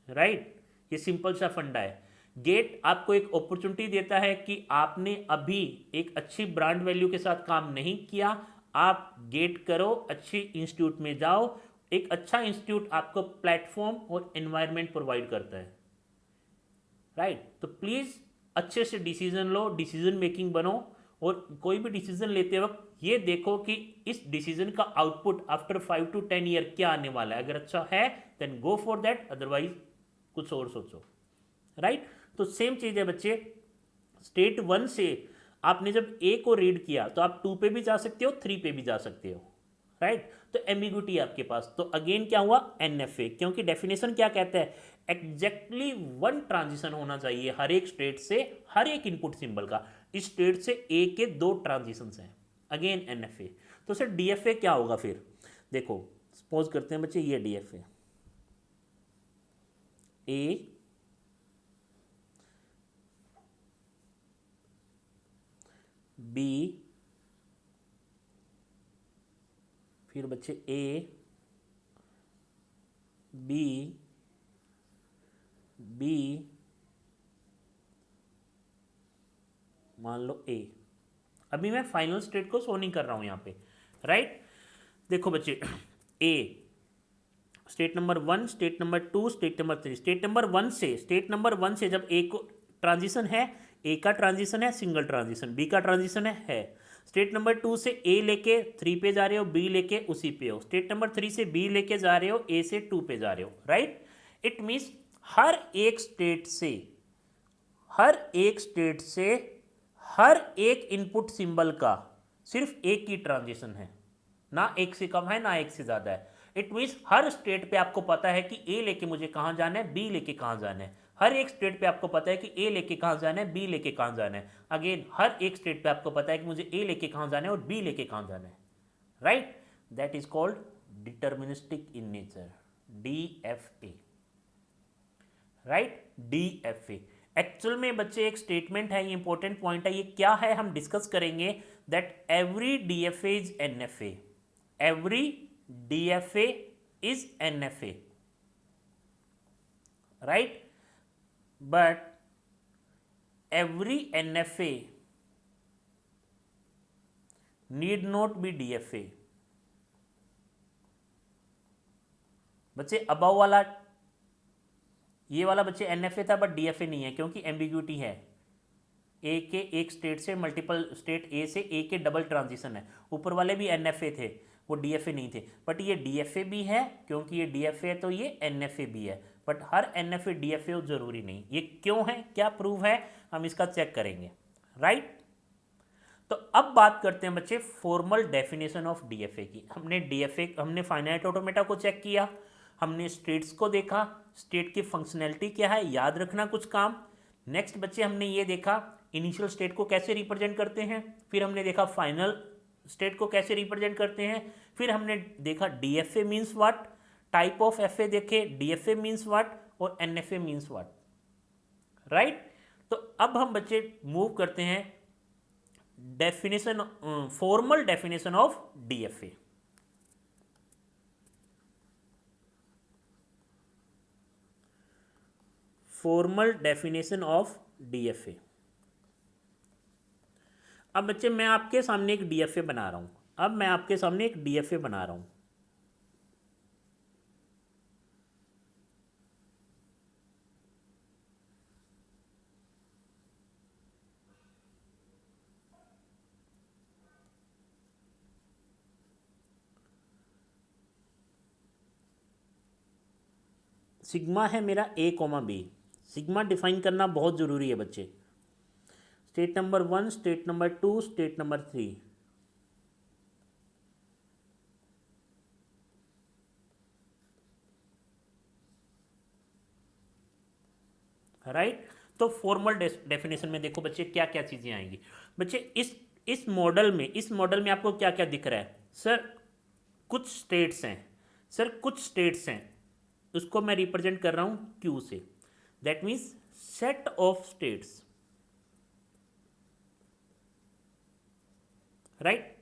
राइट। ये सिंपल सा फंडा है। गेट आपको एक अपॉर्चुनिटी देता है कि आपने अभी एक अच्छी ब्रांड वैल्यू के साथ काम नहीं किया, आप गेट करो, अच्छे इंस्टीट्यूट में जाओ। एक अच्छा इंस्टीट्यूट आपको प्लेटफॉर्म और एनवायरनमेंट प्रोवाइड करता है, राइट। तो प्लीज़ अच्छे से डिसीजन लो, डिसीजन मेकिंग बनो, और कोई भी डिसीजन लेते वक्त ये देखो कि इस डिसीजन का आउटपुट आफ्टर 5 to 10 ईयर क्या आने वाला है। अगर अच्छा है then go for that, otherwise कुछ और सोचो, राइट। तो सेम चीज़ है बच्चे, स्टेट 1 से आपने जब ए को रीड किया तो आप 2 पे भी जा सकते हो, 3 पे भी जा सकते हो, राइट। तो एम्बिग्यूटी आपके पास, तो अगेन क्या हुआ, एनएफए, क्योंकि डेफिनेशन क्या कहता है, एग्जैक्टली 1 ट्रांजिशन होना चाहिए हर एक स्टेट से, हर एक इनपुट सिंबल का। इस स्टेट से ए के 2 ट्रांजिशंस हैं, अगेन एनएफए। तो सर डीएफए क्या होगा फिर, देखो सपोज करते हैं बच्चे ये डीएफए ए बी, फिर बच्चे ए बी बी, मान लो ए। अभी मैं फाइनल स्टेट को शो नहीं कर रहा हूं यहां पे, राइट। देखो बच्चे a state number 1, state number 2, state number 3। State number 1 से जब ए को ट्रांजिशन है, ए का ट्रांजिशन है सिंगल ट्रांजिशन, बी का ट्रांजिशन है। स्टेट नंबर 2 से ए लेके 3 पे जा रहे हो, बी लेके उसी पे हो। स्टेट नंबर 3 से बी लेके जा रहे हो, ए से 2 पे जा रहे हो, राइट। इट मीन्स हर एक स्टेट से हर एक इनपुट सिंबल का सिर्फ एक ही ट्रांजिशन है, ना एक से कम है ना एक से ज़्यादा है। इट मीन्स हर स्टेट पे आपको पता है कि ए लेके मुझे कहाँ जाना है, बी लेके कहाँ जाना है। हर एक स्टेट पे आपको पता है कि ए लेके कहाँ जाना है, बी लेके कहाँ जाना है। अगेन हर एक स्टेट पे आपको पता है कि मुझे ए लेके कहाँ जाना है और बी लेके कहाँ जाना है, right. That is called deterministic in nature, DFA, right, DFA। Actual में बच्चे एक स्टेटमेंट है, ये इंपॉर्टेंट पॉइंट है, ये क्या है हम डिस्कस करेंगे। That every DFA is NFA, every DFA is NFA, right, but every NFA need not be DFA। बच्चे अबव वाला, ये वाला बच्चे NFA था बट DFA नहीं है, क्योंकि एम्बिग्यूटी है। ए के एक स्टेट से मल्टीपल स्टेट ए से ए के डबल ट्रांजिशन है। ऊपर वाले भी NFA थे, वो DFA नहीं थे, बट ये DFA भी है, क्योंकि ये DFA है तो ये NFA भी है। बट हर NFA DFA जरूरी नहीं। ये क्यों है, क्या प्रूव है, हम इसका चेक करेंगे, राइट। तो अब बात करते हैं बच्चे फॉर्मल डेफिनेशन ऑफ DFA की। हमने फाइनाइट ऑटोमेटा को चेक किया, हमने स्टेट्स को देखा, स्टेट की फंक्शनैलिटी क्या है, याद रखना कुछ काम। नेक्स्ट बच्चे हमने ये देखा इनिशियल स्टेट को कैसे रिप्रेजेंट करते हैं, फिर हमने देखा फाइनल स्टेट को कैसे रिप्रेजेंट करते हैं, फिर हमने देखा DFA means what, type of FA देखे, DFA मीन्स व्हाट और NFA मीन्स व्हाट, राइट। तो अब हम बच्चे मूव करते हैं definition, formal definition of DFA। Formal definition of DFA। अब बच्चे मैं आपके सामने एक DFA बना रहा हूं, सिग्मा है मेरा A, B। सिग्मा डिफाइन करना बहुत ज़रूरी है बच्चे। State number 1, state number 2, state number 3, right. तो फॉर्मल डेफिनेशन में देखो बच्चे क्या क्या चीज़ें आएंगी। बच्चे इस मॉडल में आपको क्या क्या दिख रहा है, सर कुछ स्टेट्स हैं, उसको मैं रिप्रेजेंट कर रहा हूं Q से। That means set of states, right.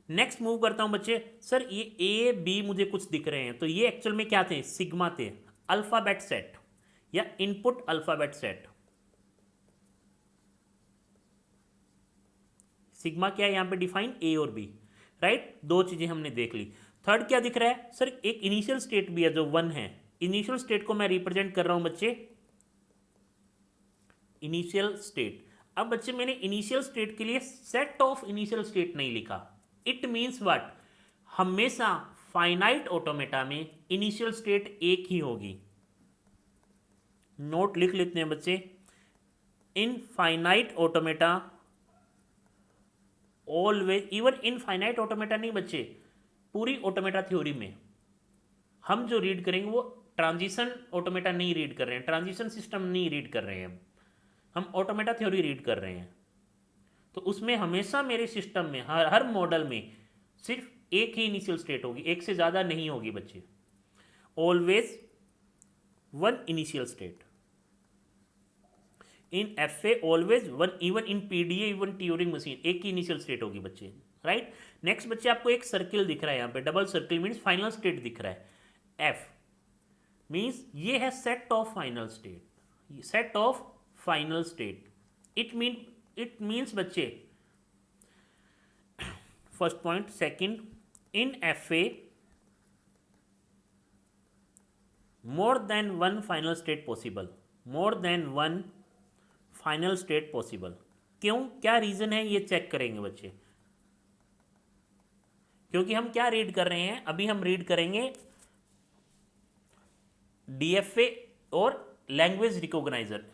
Next move करता हूं बच्चे, सर ये A B मुझे कुछ दिख रहे हैं, तो ये एक्चुअल में क्या थे, सिग्मा थे, अल्फाबेट सेट या इनपुट अल्फाबेट सेट। सिग्मा क्या है यहां पे डिफाइन, A और B, राइट। दो चीजें हमने देख ली। थर्ड क्या दिख रहा है, सर एक इनिशियल स्टेट भी है जो 1 है। इनिशियल स्टेट को मैं रिप्रेजेंट कर रहा हूं बच्चे इनिशियल स्टेट। अब बच्चे मैंने इनिशियल स्टेट के लिए सेट ऑफ इनिशियल स्टेट नहीं लिखा। इट मीन्स व्हाट, हमेशा फाइनाइट ऑटोमेटा में इनिशियल स्टेट एक ही होगी। नोट लिख लेते हैं बच्चे, इन finite automata always, even in finite automata नहीं बच्चे, पूरी ऑटोमेटा थ्योरी में हम जो रीड करेंगे वो ट्रांजिशन ऑटोमेटा नहीं रीड कर रहे हैं, ट्रांजिशन सिस्टम नहीं रीड कर रहे हैं, हम ऑटोमेटा थ्योरी रीड कर रहे हैं। तो उसमें हमेशा मेरे सिस्टम में हर मॉडल में सिर्फ एक ही इनिशियल स्टेट होगी, एक से ज़्यादा नहीं होगी बच्चे। Always one initial state in FA, always one, even in PDA, even Turing machine एक ही इनिशियल स्टेट होगी बच्चे, राइट। नेक्स्ट बच्चे आपको एक सर्किल दिख रहा है यहाँ पे, double circle means final state दिख रहा है। F मीन्स ये है set of final state, set of final state. It means बच्चे, फर्स्ट पॉइंट। सेकंड, इन FA more than one final state possible, more than one final state possible. क्यों, क्या रीजन है, ये चेक करेंगे बच्चे। क्योंकि हम क्या रीड कर रहे हैं, अभी हम रीड करेंगे DFA और लैंग्वेज रिकॉग्नाइजर।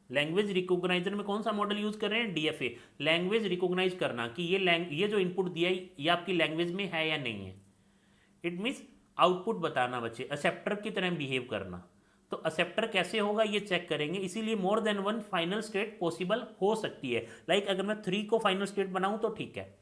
लैंग्वेज रिकॉग्नाइजर में कौन सा मॉडल यूज कर रहे हैं, DFA। लैंग्वेज रिकॉग्नाइज करना कि ये जो इनपुट दिया है ये आपकी लैंग्वेज में है या नहीं है। इट मीन्स आउटपुट बताना बच्चे, एक्सेप्टर की तरह बिहेव करना। तो एक्सेप्टर कैसे होगा ये चेक करेंगे, इसीलिए more than one final state possible हो सकती है। लाइक अगर मैं 3 को फाइनल स्टेट बनाऊं तो ठीक है।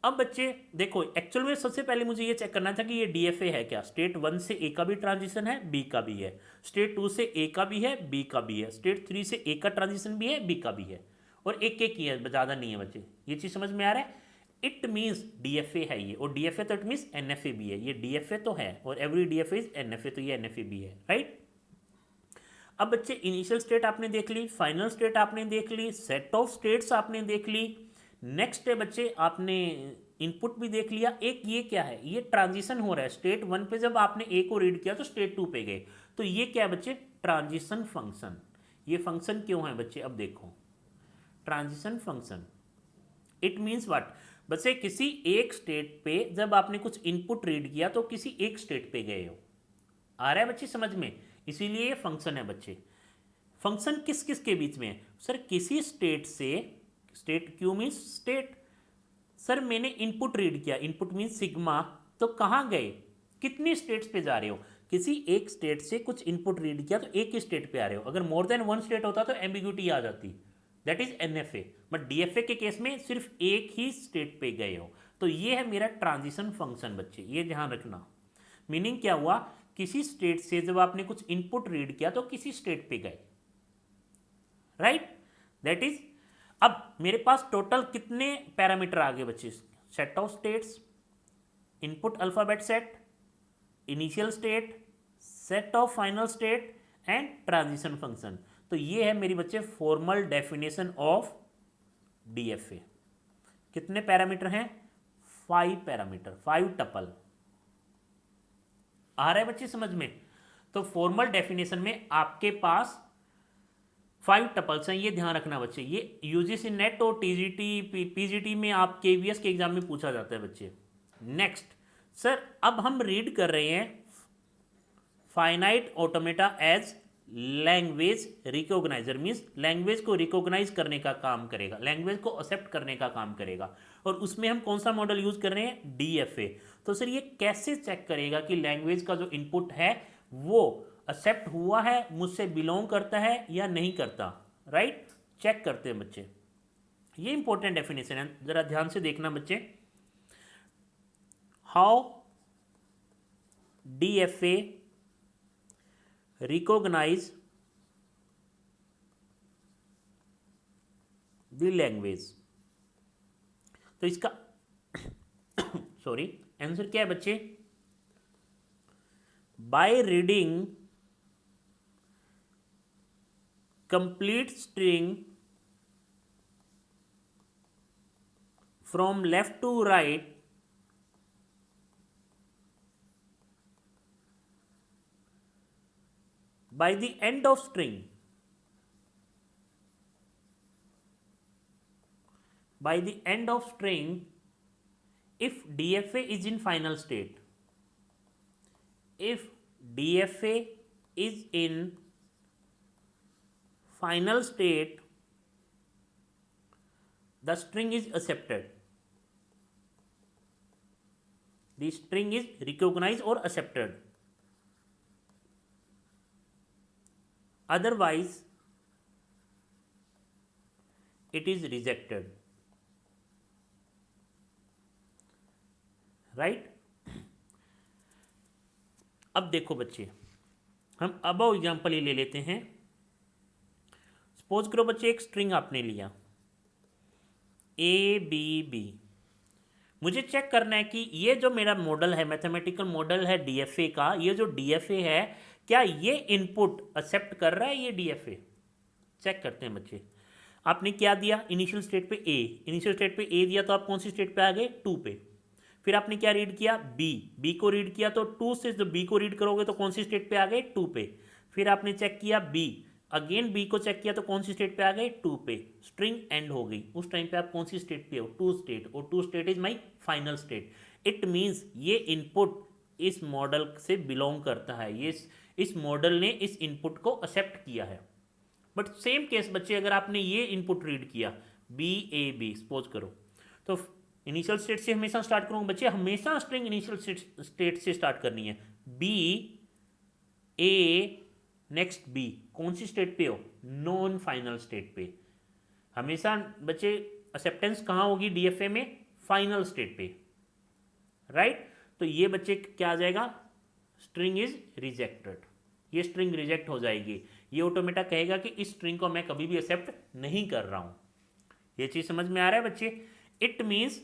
अब बच्चे देखो, एक्चुअल में सबसे पहले मुझे ये चेक करना था कि ये DFA है क्या। स्टेट 1 से A का भी ट्रांजिशन है, B का भी है। स्टेट 2 से A का भी है, B का भी है। स्टेट 3 से A का ट्रांजिशन भी है, B का भी है, और एक एक ही है, ज़्यादा नहीं है बच्चे। ये चीज़ समझ में आ रहा है। इट मीन्स DFA है ये, और DFA तो इट मीन्स NFA भी है। ये DFA तो है, और एवरी DFA इज NFA, तो ये NFA भी है, राइट। अब बच्चे इनिशियल स्टेट आपने देख ली, फाइनल स्टेट आपने देख ली, सेट ऑफ स्टेट्स आपने देख ली। नेक्स्ट है बच्चे, आपने इनपुट भी देख लिया। एक ये क्या है, ये ट्रांजिशन हो रहा है। स्टेट 1 पे जब आपने A को रीड किया तो स्टेट 2 पे गए, तो ये क्या है बच्चे, ट्रांजिशन फंक्शन। ये फंक्शन क्यों है बच्चे, अब देखो, transition function. It means what बच्चे, किसी एक स्टेट पे जब आपने कुछ इनपुट रीड किया तो किसी एक स्टेट पे गए हो। आ रहा है बच्चे समझ में, इसीलिए ये फंक्शन है बच्चे। फंक्शन किस किस के बीच में है सर, किसी स्टेट से, state Q means state. Sir मैंने इनपुट रीड किया, इनपुट मीन्स सिग्मा, तो कहाँ गए, कितनी स्टेट्स पे जा रहे हो। किसी एक स्टेट से कुछ इनपुट रीड किया तो एक ही स्टेट पे आ रहे हो। अगर मोर देन वन स्टेट होता तो एम्बिग्यूटी आ जाती, that is NFA। But DFA के केस में सिर्फ एक ही स्टेट पे गए हो। तो ये है मेरा ट्रांजिशन फंक्शन बच्चे, ये ध्यान रखना। मीनिंग क्या हुआ, किसी स्टेट से जब आपने कुछ इनपुट रीड किया तो किसी स्टेट पे गए, राइट, दैट इज। अब मेरे पास टोटल कितने पैरामीटर आ गए बच्चे, set of states, input alphabet set, initial state, set of final state and transition function. तो ये है मेरी बच्चे फॉर्मल डेफिनेशन ऑफ DFA। कितने पैरामीटर हैं, 5 पैरामीटर, 5 टपल। आ रहा है बच्चे समझ में। तो फॉर्मल डेफिनेशन में आपके पास 5 टपल्स हैं, ये ध्यान रखना बच्चे। ये UGC नेट और TGT PGT में आप KVS के एग्जाम में पूछा जाता है बच्चे। नेक्स्ट सर, अब हम रीड कर रहे हैं finite automata as language recogniser, means language को रिकॉग्नाइज करने का काम करेगा, लैंग्वेज को एक्सेप्ट करने का काम करेगा। और उसमें हम कौन सा मॉडल यूज कर रहे हैं, DFA। तो सर ये कैसे चेक करेगा कि लैंग्वेज का जो इनपुट है वो एक्सेप्ट हुआ है, मुझसे बिलोंग करता है या नहीं करता, राइट। चेक करते हैं बच्चे, ये इंपॉर्टेंट डेफिनेशन है, जरा ध्यान से देखना बच्चे। How DFA recognize the language। तो इसका सॉरी आंसर क्या है बच्चे, by reading complete string from left to right by the end of string, by the end of string if DFA is in final state. If DFA is in final state, the string is accepted. The string is recognized or accepted. Otherwise, it is rejected. Right? अब देखो बच्चे, हम अबव एग्जाम्पल ही ले लेते हैं। सपोज करो बच्चे, एक स्ट्रिंग आपने लिया ABB। मुझे चेक करना है कि ये जो मेरा मॉडल है, मैथमेटिकल मॉडल है DFA का, ये जो DFA है क्या ये इनपुट एक्सेप्ट कर रहा है? ये DFA चेक करते हैं बच्चे। आपने क्या दिया इनिशियल स्टेट पे? A। इनिशियल स्टेट पे A दिया तो आप कौन सी स्टेट पे आ गए? 2 पे। फिर आपने क्या रीड किया? B को रीड किया तो 2 से जो B को रीड करोगे तो कौन सी स्टेट पे आ गए? 2 पे। फिर आपने चेक किया B, अगेन B को चेक किया तो कौन सी स्टेट पे आ गए? 2 पे। स्ट्रिंग एंड हो गई। उस टाइम पे आप कौन सी स्टेट पे हो? 2 स्टेट, और 2 state is my final state. It means ये इनपुट इस मॉडल से बिलोंग करता है, ये इस मॉडल ने इस इनपुट को एक्सेप्ट किया है। बट सेम केस बच्चे, अगर आपने ये इनपुट रीड किया BAB सपोज करो, तो इनिशियल स्टेट से हमेशा स्टार्ट करूँगा बच्चे, हमेशा स्ट्रिंग इनिशियल स्टेट से स्टार्ट करनी है। BA नेक्स्ट B, कौन सी स्टेट पे हो? नॉन फाइनल स्टेट पे। हमेशा बच्चे एक्सेप्टेंस कहाँ होगी DFA में? फाइनल स्टेट पे, राइट? तो ये बच्चे क्या आ जाएगा? String is rejected. ये स्ट्रिंग रिजेक्ट हो जाएगी। ये ऑटोमेटा कहेगा कि इस स्ट्रिंग को मैं कभी भी एक्सेप्ट नहीं कर रहा हूँ। ये चीज़ समझ में आ रहा है बच्चे? इट मीन्स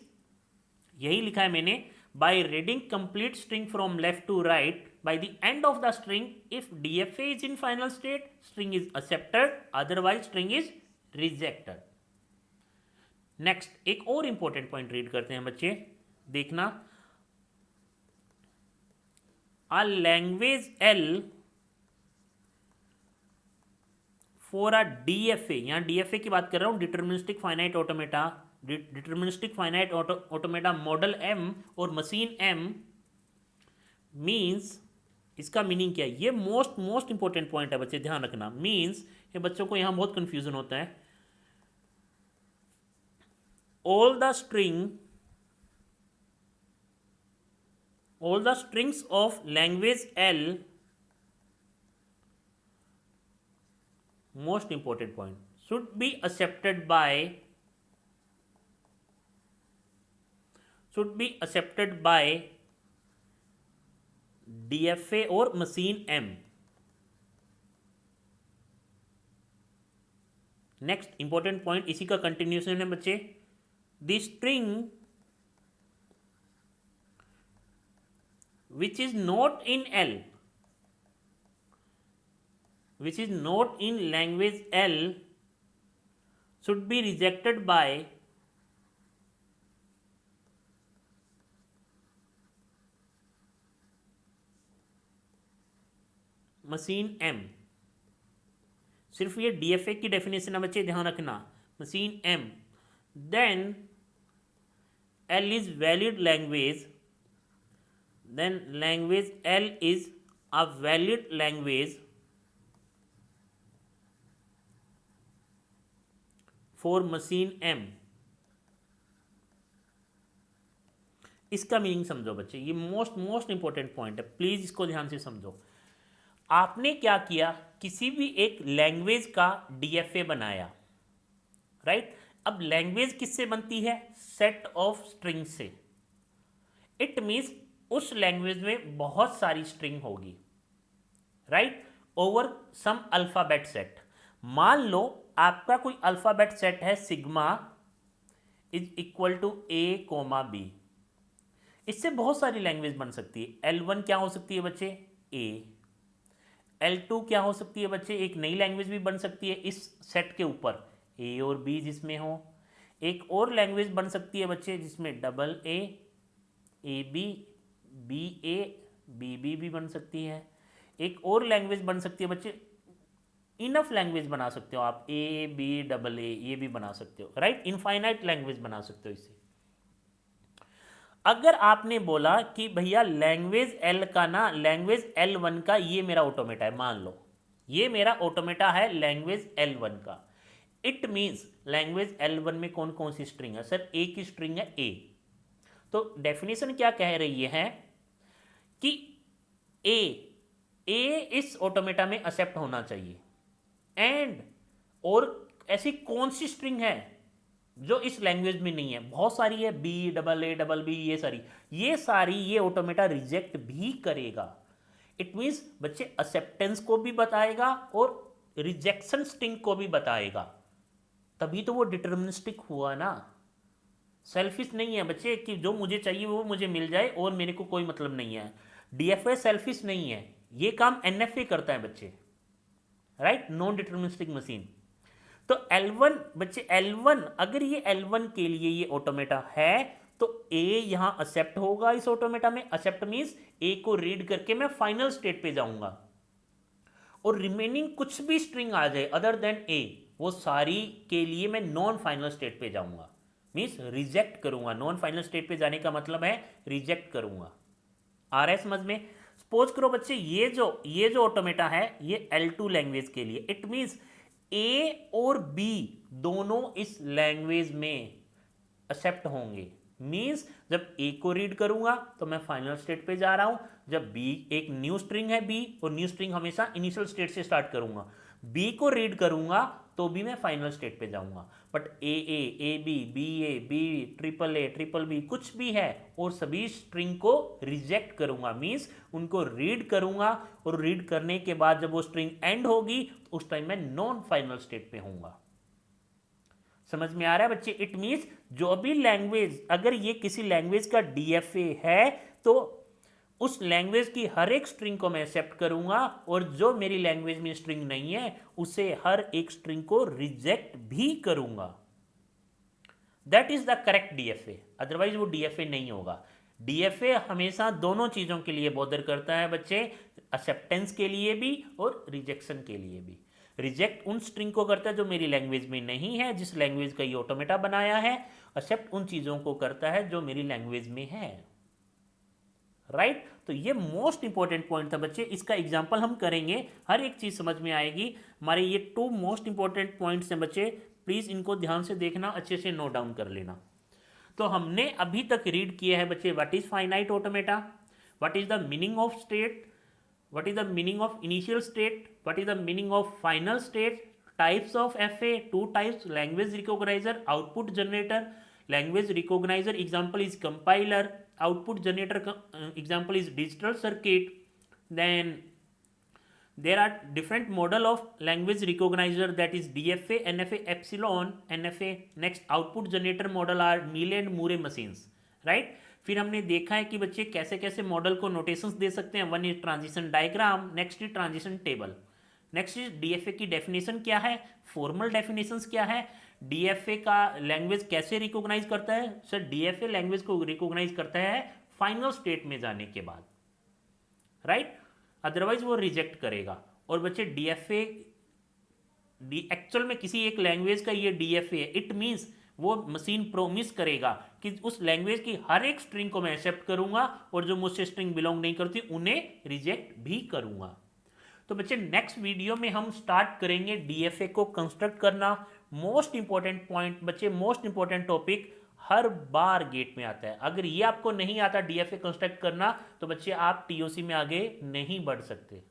यही लिखा है मैंने, by reading complete string from left to right by the end of the string, if DFA is in final state, string is accepted, otherwise string is rejected. Next, एक और इंपॉर्टेंट पॉइंट रीड करते हैं बच्चे, देखना। A language L for a DFA, यहाँ DFA की बात कर रहा हूँ, deterministic finite automata, deterministic finite automata model M और मशीन M मीन्स, इसका मीनिंग क्या है? ये मोस्ट इंपॉर्टेंट पॉइंट है बच्चे, ध्यान रखना। मीन्स ये बच्चों को यहां बहुत कंफ्यूजन होता है। All the strings of language L, most important point, should be accepted by DFA और machine M। Next important point इसी का कंटिन्यूशन है बच्चे। The string which is not in language L should be rejected by machine M। सिर्फ ये DFA की डेफिनेशन है बच्चे, ध्यान रखना। Machine M, then L is valid language, then language L is a valid language for machine M। इसका मीनिंग समझो बच्चे, ये मोस्ट इंपॉर्टेंट पॉइंट है, प्लीज इसको ध्यान से समझो। आपने क्या किया? किसी भी एक लैंग्वेज का DFA बनाया, राइट? अब लैंग्वेज किससे बनती है? सेट ऑफ स्ट्रिंग से। इट मीन्स उस लैंग्वेज में बहुत सारी स्ट्रिंग होगी, right? Over some alphabet set. मान लो आपका कोई अल्फाबेट सेट है, sigma is equal to A, B। इससे बहुत सारी लैंग्वेज बन सकती है। L1 क्या हो सकती है बच्चे? A। L2 क्या हो सकती है बच्चे? एक नई लैंग्वेज भी बन सकती है इस सेट के ऊपर, A और B जिसमें हो। एक और लैंग्वेज बन सकती है बच्चे जिसमें AA, AB, BA, BB भी बन सकती है। एक और लैंग्वेज बन सकती है बच्चे इनफ लैंग्वेज बना सकते हो आप, ए बी डबल ए ये भी बना सकते हो, राइट, इनफाइनाइट लैंग्वेज बना सकते हो इससे। अगर आपने बोला कि भैया लैंग्वेज एल का ना, लैंग्वेज L1 का ये मेरा ऑटोमेटा है, मान लो ये मेरा ऑटोमेटा है लैंग्वेज L1 का, इट मीन्स लैंग्वेज L1 में कौन कौन सी स्ट्रिंग है, सर ए की स्ट्रिंग है ए। तो डेफिनेशन क्या कह रही है कि ए इस ऑटोमेटा में एक्सेप्ट होना चाहिए, एंड और ऐसी कौन सी स्ट्रिंग है जो इस लैंग्वेज में नहीं है, बहुत सारी है, B double A double B, ये सारी ये ऑटोमेटा रिजेक्ट भी करेगा। इट मीन्स बच्चे एक्सेप्टेंस को भी बताएगा और रिजेक्शन स्ट्रिंग को भी बताएगा, तभी तो वो डिटर्मिनिस्टिक हुआ ना, सेल्फिश नहीं है बच्चे कि जो मुझे चाहिए वो मुझे मिल जाए और मेरे को कोई मतलब नहीं है। डीएफए सेल्फिश नहीं है, ये काम एनएफए करता है बच्चे, राइट, नॉन डिटर्मिनिस्टिक मशीन। तो L1 बच्चे, L1 अगर ये L1 के लिए ये ऑटोमेटा है तो A यहां एक्सेप्ट होगा, इस ऑटोमेटा में एक्सेप्ट मींस A को रीड करके मैं फाइनल स्टेट पे जाऊंगा, और रिमेनिंग कुछ भी स्ट्रिंग आ जाए अदर देन A, वो सारी के लिए मैं नॉन फाइनल स्टेट पे जाऊंगा, मींस रिजेक्ट करूंगा। नॉन फाइनल स्टेट पे जाने का मतलब है रिजेक्ट करूंगा। आ रहा है समझ में? सपोज करो बच्चे ये जो ऑटोमेटा है ये L2 लैंग्वेज के लिए, इट मींस A और B दोनों इस लैंग्वेज में एक्सेप्ट होंगे, मींस जब A को रीड करूंगा तो मैं फाइनल स्टेट पे जा रहा हूं, जब B एक न्यू स्ट्रिंग है B, और न्यू स्ट्रिंग हमेशा इनिशियल स्टेट से स्टार्ट करूंगा, B को रीड करूंगा तो भी मैं फाइनल स्टेट पे जाऊंगा। But A B B A B triple B कुछ भी है और सभी स्ट्रिंग को रिजेक्ट करूंगा, मींस उनको रीड करूंगा, और रीड करने के बाद जब वो स्ट्रिंग एंड होगी तो उस टाइम मैं नॉन फाइनल स्टेट पे होऊंगा। समझ में आ रहा है बच्चे? इट मींस जो भी लैंग्वेज, अगर ये किसी लैंग्वेज का डीएफए है तो उस लैंग्वेज की हर एक स्ट्रिंग को मैं एक्सेप्ट करूंगा, और जो मेरी लैंग्वेज में स्ट्रिंग नहीं है उसे हर एक स्ट्रिंग को रिजेक्ट भी करूंगा। That is the correct DFA, otherwise वो डीएफए नहीं होगा। डीएफए हमेशा दोनों चीजों के लिए बॉदर करता है बच्चे, एक्सेप्टेंस के लिए भी और रिजेक्शन के लिए भी। रिजेक्ट उन स्ट्रिंग को करता है जो मेरी लैंग्वेज में नहीं है, जिस लैंग्वेज का ये ऑटोमेटा बनाया है, एक्सेप्ट उन चीजों को करता है जो मेरी लैंग्वेज में है, राइट। तो ये मोस्ट इंपॉर्टेंट पॉइंट था बच्चे, इसका एग्जांपल हम करेंगे, हर एक चीज समझ में आएगी। हमारे ये 2 मोस्ट इंपॉर्टेंट पॉइंट्स हैं बच्चे, प्लीज इनको ध्यान से देखना, अच्छे से नोट डाउन कर लेना। तो हमने अभी तक रीड किया है बच्चे, what is finite automata, what is the meaning of state, what is the meaning of initial state, what is the meaning of final state, types of FA, 2 types, language recogniser, output generator. Language recogniser example is compiler, output generator example is digital circuit. Then there are different model of language recognizer, that is DFA, NFA, epsilon, NFA. Next output generator model are Mealy and Murray machines, right? फिर हमने देखा है कि बच्चे कैसे कैसे मॉडल को नोटेशंस दे सकते हैं। One is transition diagram, next is transition table, next is DFA की डेफिनेशन क्या है, फॉर्मल डेफिनेशंस क्या है, डीएफए का लैंग्वेज कैसे रिकॉग्नाइज करता है। सर डीएफए लैंग्वेज को रिकॉग्नाइज करता है फाइनल स्टेट में जाने के बाद, राइट, अदरवाइज वो रिजेक्ट करेगा। और बच्चे डीएफए एक्चुअल में किसी एक लैंग्वेज का ये डीएफए है, इट मींस वो मशीन प्रोमिस करेगा कि उस लैंग्वेज की हर एक स्ट्रिंग को मैं एक्सेप्ट करूंगा और जो मुझसे स्ट्रिंग बिलोंग नहीं करती उन्हें रिजेक्ट भी करूंगा। तो बच्चे नेक्स्ट वीडियो में हम स्टार्ट करेंगे डीएफए को कंस्ट्रक्ट करना। मोस्ट इंपॉर्टेंट पॉइंट बच्चे, मोस्ट इंपॉर्टेंट टॉपिक हर बार गेट में आता है। अगर ये आपको नहीं आता डीएफए कंस्ट्रक्ट करना तो बच्चे आप टीओसी में आगे नहीं बढ़ सकते।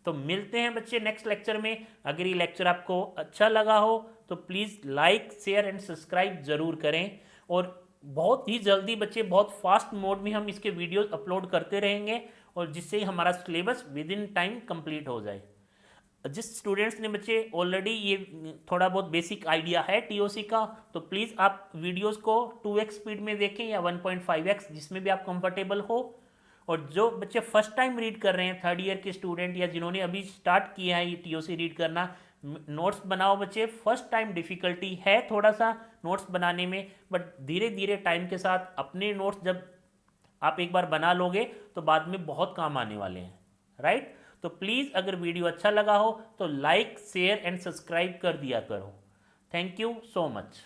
तो मिलते हैं बच्चे नेक्स्ट लेक्चर में। अगर ये लेक्चर आपको अच्छा लगा हो तो please like share and subscribe जरूर करें, और बहुत ही जल्दी बच्चे बहुत फास्ट मोड में हम इसके वीडियोस अपलोड करते रहेंगे, और जिससे हमारा syllabus with in time complete हो जाए। जिस स्टूडेंट्स ने बच्चे ऑलरेडी ये थोड़ा बहुत बेसिक आइडिया है टीओसी का, तो प्लीज़ आप वीडियोस को 2x स्पीड में देखें या 1.5x, जिसमें भी आप कंफर्टेबल हो। और जो बच्चे फर्स्ट टाइम रीड कर रहे हैं, 3rd ईयर के स्टूडेंट या जिन्होंने अभी स्टार्ट किया है ये टीओसी रीड करना, नोट्स बनाओ बच्चे। फर्स्ट टाइम डिफ़िकल्टी है थोड़ा सा नोट्स बनाने में, बट धीरे धीरे टाइम के साथ अपने नोट्स जब आप एक बार बना लोगे तो बाद में बहुत काम आने वाले हैं, राइट। तो प्लीज़ अगर वीडियो अच्छा लगा हो तो लाइक शेयर एंड सब्सक्राइब कर दिया करो। Thank you so much.